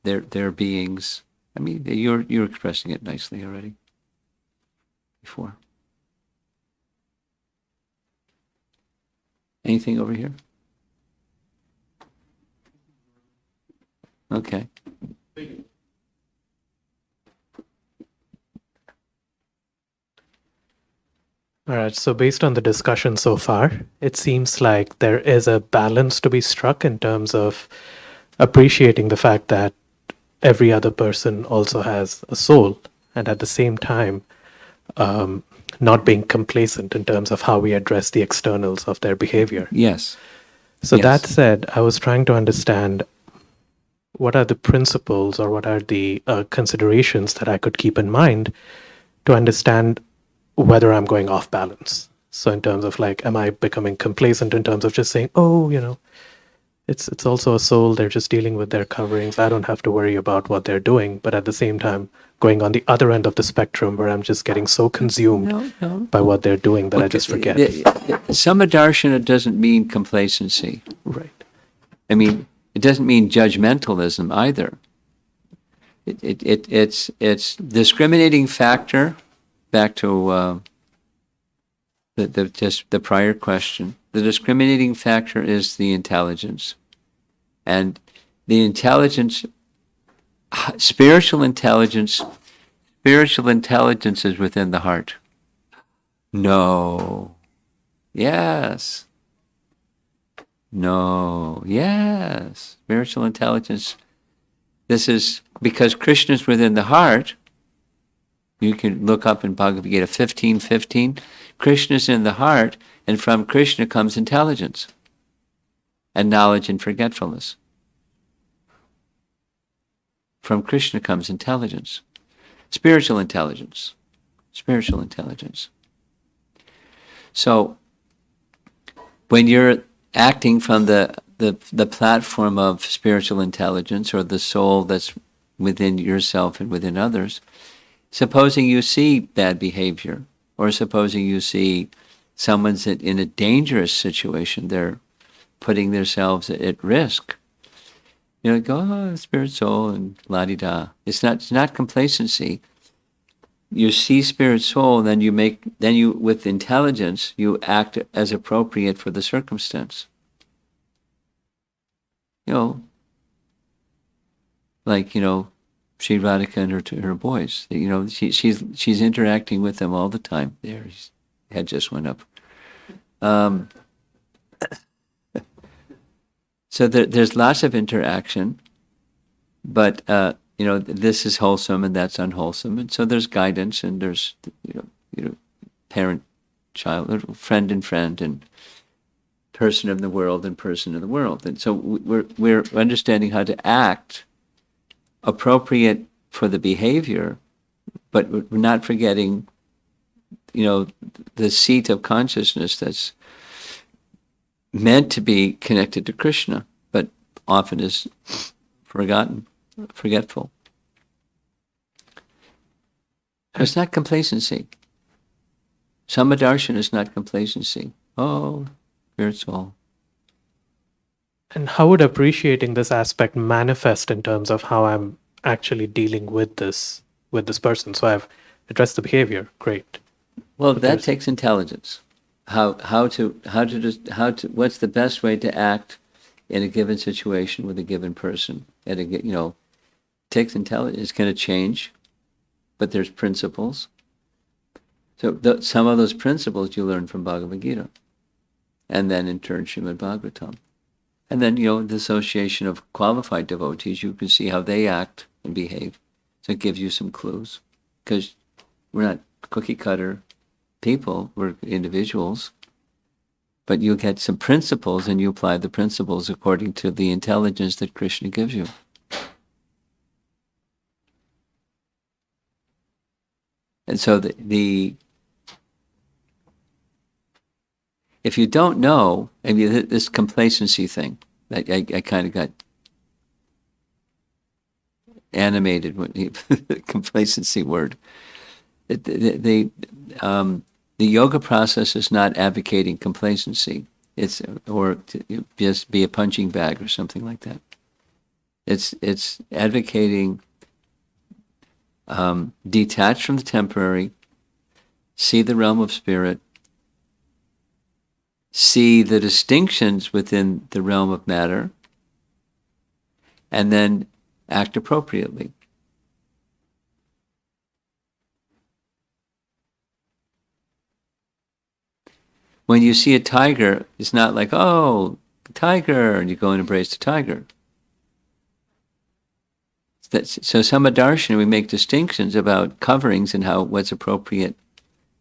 They're beings. I mean, you're expressing it nicely already. Before. Anything over here? Okay. All right, so based on the discussion so far, it seems like there is a balance to be struck in terms of appreciating the fact that every other person also has a soul, and at the same time, not being complacent in terms of how we address the externals of their behavior. Yes. So Yes. that said, I was trying to understand what are the principles or what are the considerations that I could keep in mind to understand whether I'm going off balance. So in terms of like, am I becoming complacent in terms of just saying, oh, it's also a soul, they're just dealing with their coverings, I don't have to worry about what they're doing, but at the same time, going on the other end of the spectrum where I'm just getting so consumed by what they're doing that I just forget. Samadarshana doesn't mean complacency. Right. I mean, it doesn't mean judgmentalism either. It's discriminating factor. Back to the prior question. The discriminating factor is the intelligence, and the intelligence, spiritual intelligence is within the heart. No. Yes. No. Yes. Spiritual intelligence. This is because Krishna is within the heart. You can look up in Bhagavad Gita 15:15. Krishna is in the heart, and from Krishna comes intelligence and knowledge and forgetfulness. From Krishna comes intelligence. Spiritual intelligence. Spiritual intelligence. So, when you're acting from the platform of spiritual intelligence or the soul that's within yourself and within others, supposing you see bad behavior, or supposing you see someone's in a dangerous situation, they're putting themselves at risk. You know, go, oh, spirit, soul, and la-di-da. It's not complacency. You see spirit, soul, and then you, with intelligence, you act as appropriate for the circumstance. You know, like, Sri Radhika and her boys. She's interacting with them all the time. There, his head just went up. So there's lots of interaction, but this is wholesome and that's unwholesome, and so there's guidance and there's parent, child, friend, and person of the world and person of the world, and so we're understanding how to act appropriate for the behavior, but we're not forgetting, the seat of consciousness that's meant to be connected to Krishna, but often is forgetful. It's not complacency. Samadarshana is not complacency. Oh, spirit, soul. And how would appreciating this aspect manifest in terms of how I'm actually dealing with this person? So I've addressed the behavior, great. Well, that takes intelligence. How to what's the best way to act in a given situation with a given person? Takes intelligence. It's going to change, but there's principles. So some of those principles you learn from Bhagavad Gita, and then in turn Srimad Bhagavatam. And then, the association of qualified devotees, you can see how they act and behave. So it gives you some clues. Because we're not cookie cutter people, we're individuals. But you get some principles and you apply the principles according to the intelligence that Krishna gives you. And so if you don't know, this complacency thing, I kind of got animated when the complacency word. The yoga process is not advocating complacency. Or to just be a punching bag or something like that. It's advocating detach from the temporary, see the realm of spirit, see the distinctions within the realm of matter, and then act appropriately. When you see a tiger, it's not like, oh, tiger, and you go and embrace the tiger. So Samadarshana, we make distinctions about coverings and what's appropriate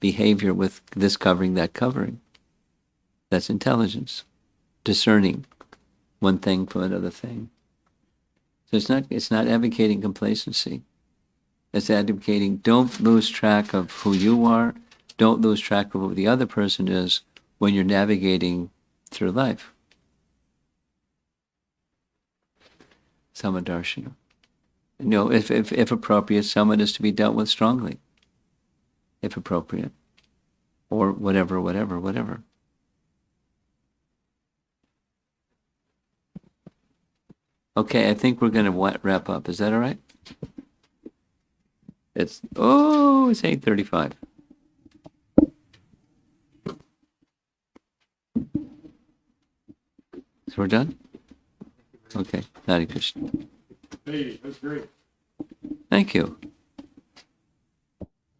behavior with this covering, that covering. That's intelligence, discerning one thing from another thing. So it's not advocating complacency. It's advocating don't lose track of who you are, don't lose track of who the other person is when you're navigating through life. Samadarshana. If appropriate, someone is to be dealt with strongly. If appropriate. Or whatever. Okay, I think we're going to wrap up. Is that all right? It's 8:35. So we're done? Okay, Hare Krishna. Hey, that's great. Thank you.